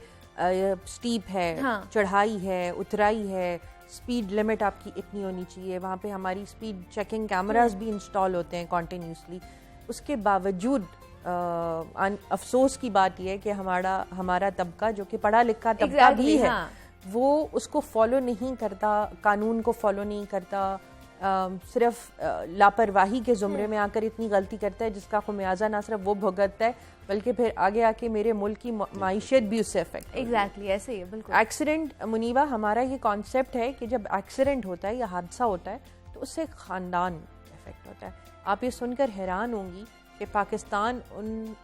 स्टीप है, चढ़ाई है, उतराई है, स्पीड लिमिट आपकी इतनी होनी चाहिए। वहाँ पे हमारी स्पीड चेकिंग कैमरास भी इंस्टॉल होते हैं कॉन्टीन्यूसली। उसके बावजूद अफसोस की बात यह है कि हमारा तबका जो कि पढ़ा लिखा तबका भी है, वो उसको फॉलो नहीं करता, कानून को फॉलो नहीं करता, सिर्फ लापरवाही के ज़ुमरे में आकर इतनी गलती करता है जिसका खुमियाजा ना सिर्फ वो भुगतता है बल्कि फिर आगे आके मेरे मुल्क की माइशत भी उससे अफेक्ट। एग्जैक्टली ऐसे ही है, बिल्कुल। एक्सीडेंट, मुनीबा, हमारा ये कॉन्सेप्ट है कि जब एक्सीडेंट होता है या हादसा होता है तो उससे ख़ानदान इफेक्ट होता है। आप ये सुनकर हैरान होंगी कि पाकिस्तान उन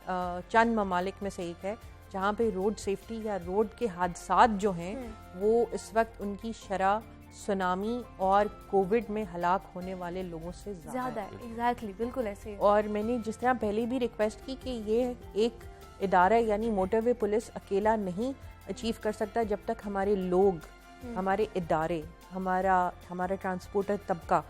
चंद ममालिक में से एक है जहाँ पे रोड सेफ्टी या रोड के हादसात जो हैं वो इस वक्त उनकी शरह सुनामी और कोविड में हलाक होने वाले लोगों से ज़्यादा है। एग्जैक्टली, बिल्कुल ऐसे। और मैंने जिस तरह पहले भी रिक्वेस्ट की कि ये एक इदारा यानी मोटरवे पुलिस अकेला नहीं अचीव कर सकता जब तक हमारे लोग, हमारे इदारे, हमारा ट्रांसपोर्टर तबका,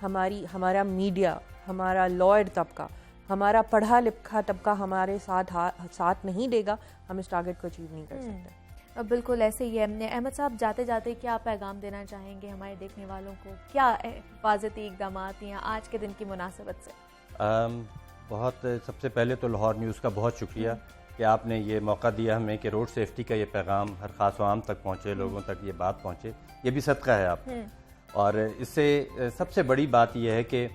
हमारा मीडिया, हमारा लॉयर तबका, हमारा पढ़ा लिखा तबका हमारे साथ नहीं देगा, हम इस टारगेट को अचीव नहीं कर सकते। बिल्कुल ऐसे ही है। अहमद साहब, जाते जाते क्या पैगाम देना चाहेंगे हमारे देखने वालों को? क्या हिफाजती इक़दाम हैं आज के दिन की मुनासिबत से? बहुत सबसे पहले तो लाहौर न्यूज़ का बहुत शुक्रिया कि आपने ये मौका दिया हमें कि रोड सेफ्टी का ये पैगाम हर ख़ास आम तक पहुँचे, लोगों तक ये बात पहुँचे। ये भी सदका है आप। और इससे सबसे बड़ी बात यह है कि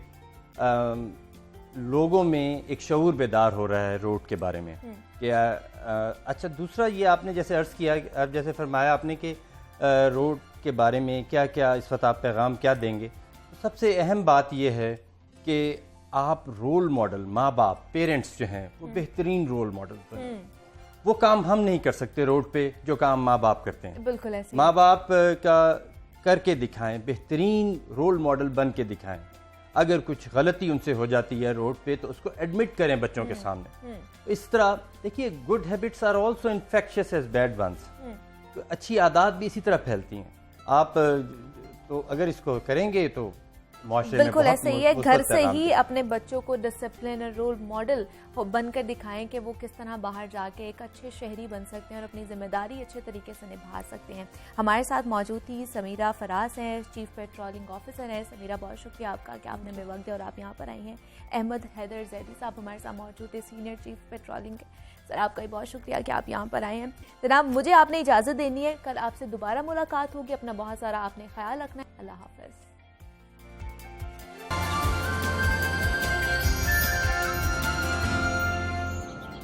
लोगों में एक शऊर बेदार हो रहा है रोड के बारे में कि अच्छा, दूसरा ये आपने जैसे अर्ज़ किया, जैसे फरमाया आपने कि रोड के बारे में क्या क्या इस वक्त आप पैगाम क्या देंगे। तो सबसे अहम बात यह है कि आप रोल मॉडल, माँ बाप, पेरेंट्स जो हैं वो बेहतरीन रोल मॉडल बने। वो काम हम नहीं कर सकते रोड पे जो काम माँ बाप करते हैं। बिल्कुल ऐसे माँ बाप का करके दिखाएं, बेहतरीन रोल मॉडल बन के दिखाएं। अगर कुछ गलती उनसे हो जाती है रोड पे तो उसको एडमिट करें बच्चों के सामने। इस तरह देखिए, good habits are also infectious as bad ones. तो अच्छी आदत भी इसी तरह फैलती हैं। आप तो अगर इसको करेंगे तो बिल्कुल ऐसे ही है। घर से ही अपने बच्चों को डिसिप्लिन और रोल मॉडल बनकर दिखाएं कि वो किस तरह बाहर जाके एक अच्छे शहरी बन सकते हैं और अपनी जिम्मेदारी अच्छे तरीके से निभा सकते हैं। हमारे साथ मौजूद थी समीरा फराज हैं, चीफ पेट्रोलिंग ऑफिसर हैं। समीरा, बहुत शुक्रिया आपका कि आपने हमें वक्त दिया और आप यहाँ पर आई हैं। अहमद हैदर जैदी साहब हमारे साथ मौजूद थे, सीनियर चीफ पेट्रोलिंग। सर, आपका भी बहुत शुक्रिया कि आप यहाँ पर आए हैं। जनाब, मुझे आपने इजाज़त देनी है। कल आपसे दोबारा मुलाकात होगी। अपना बहुत सारा आपने ख्याल रखना है। अल्लाह हाफ़िज़।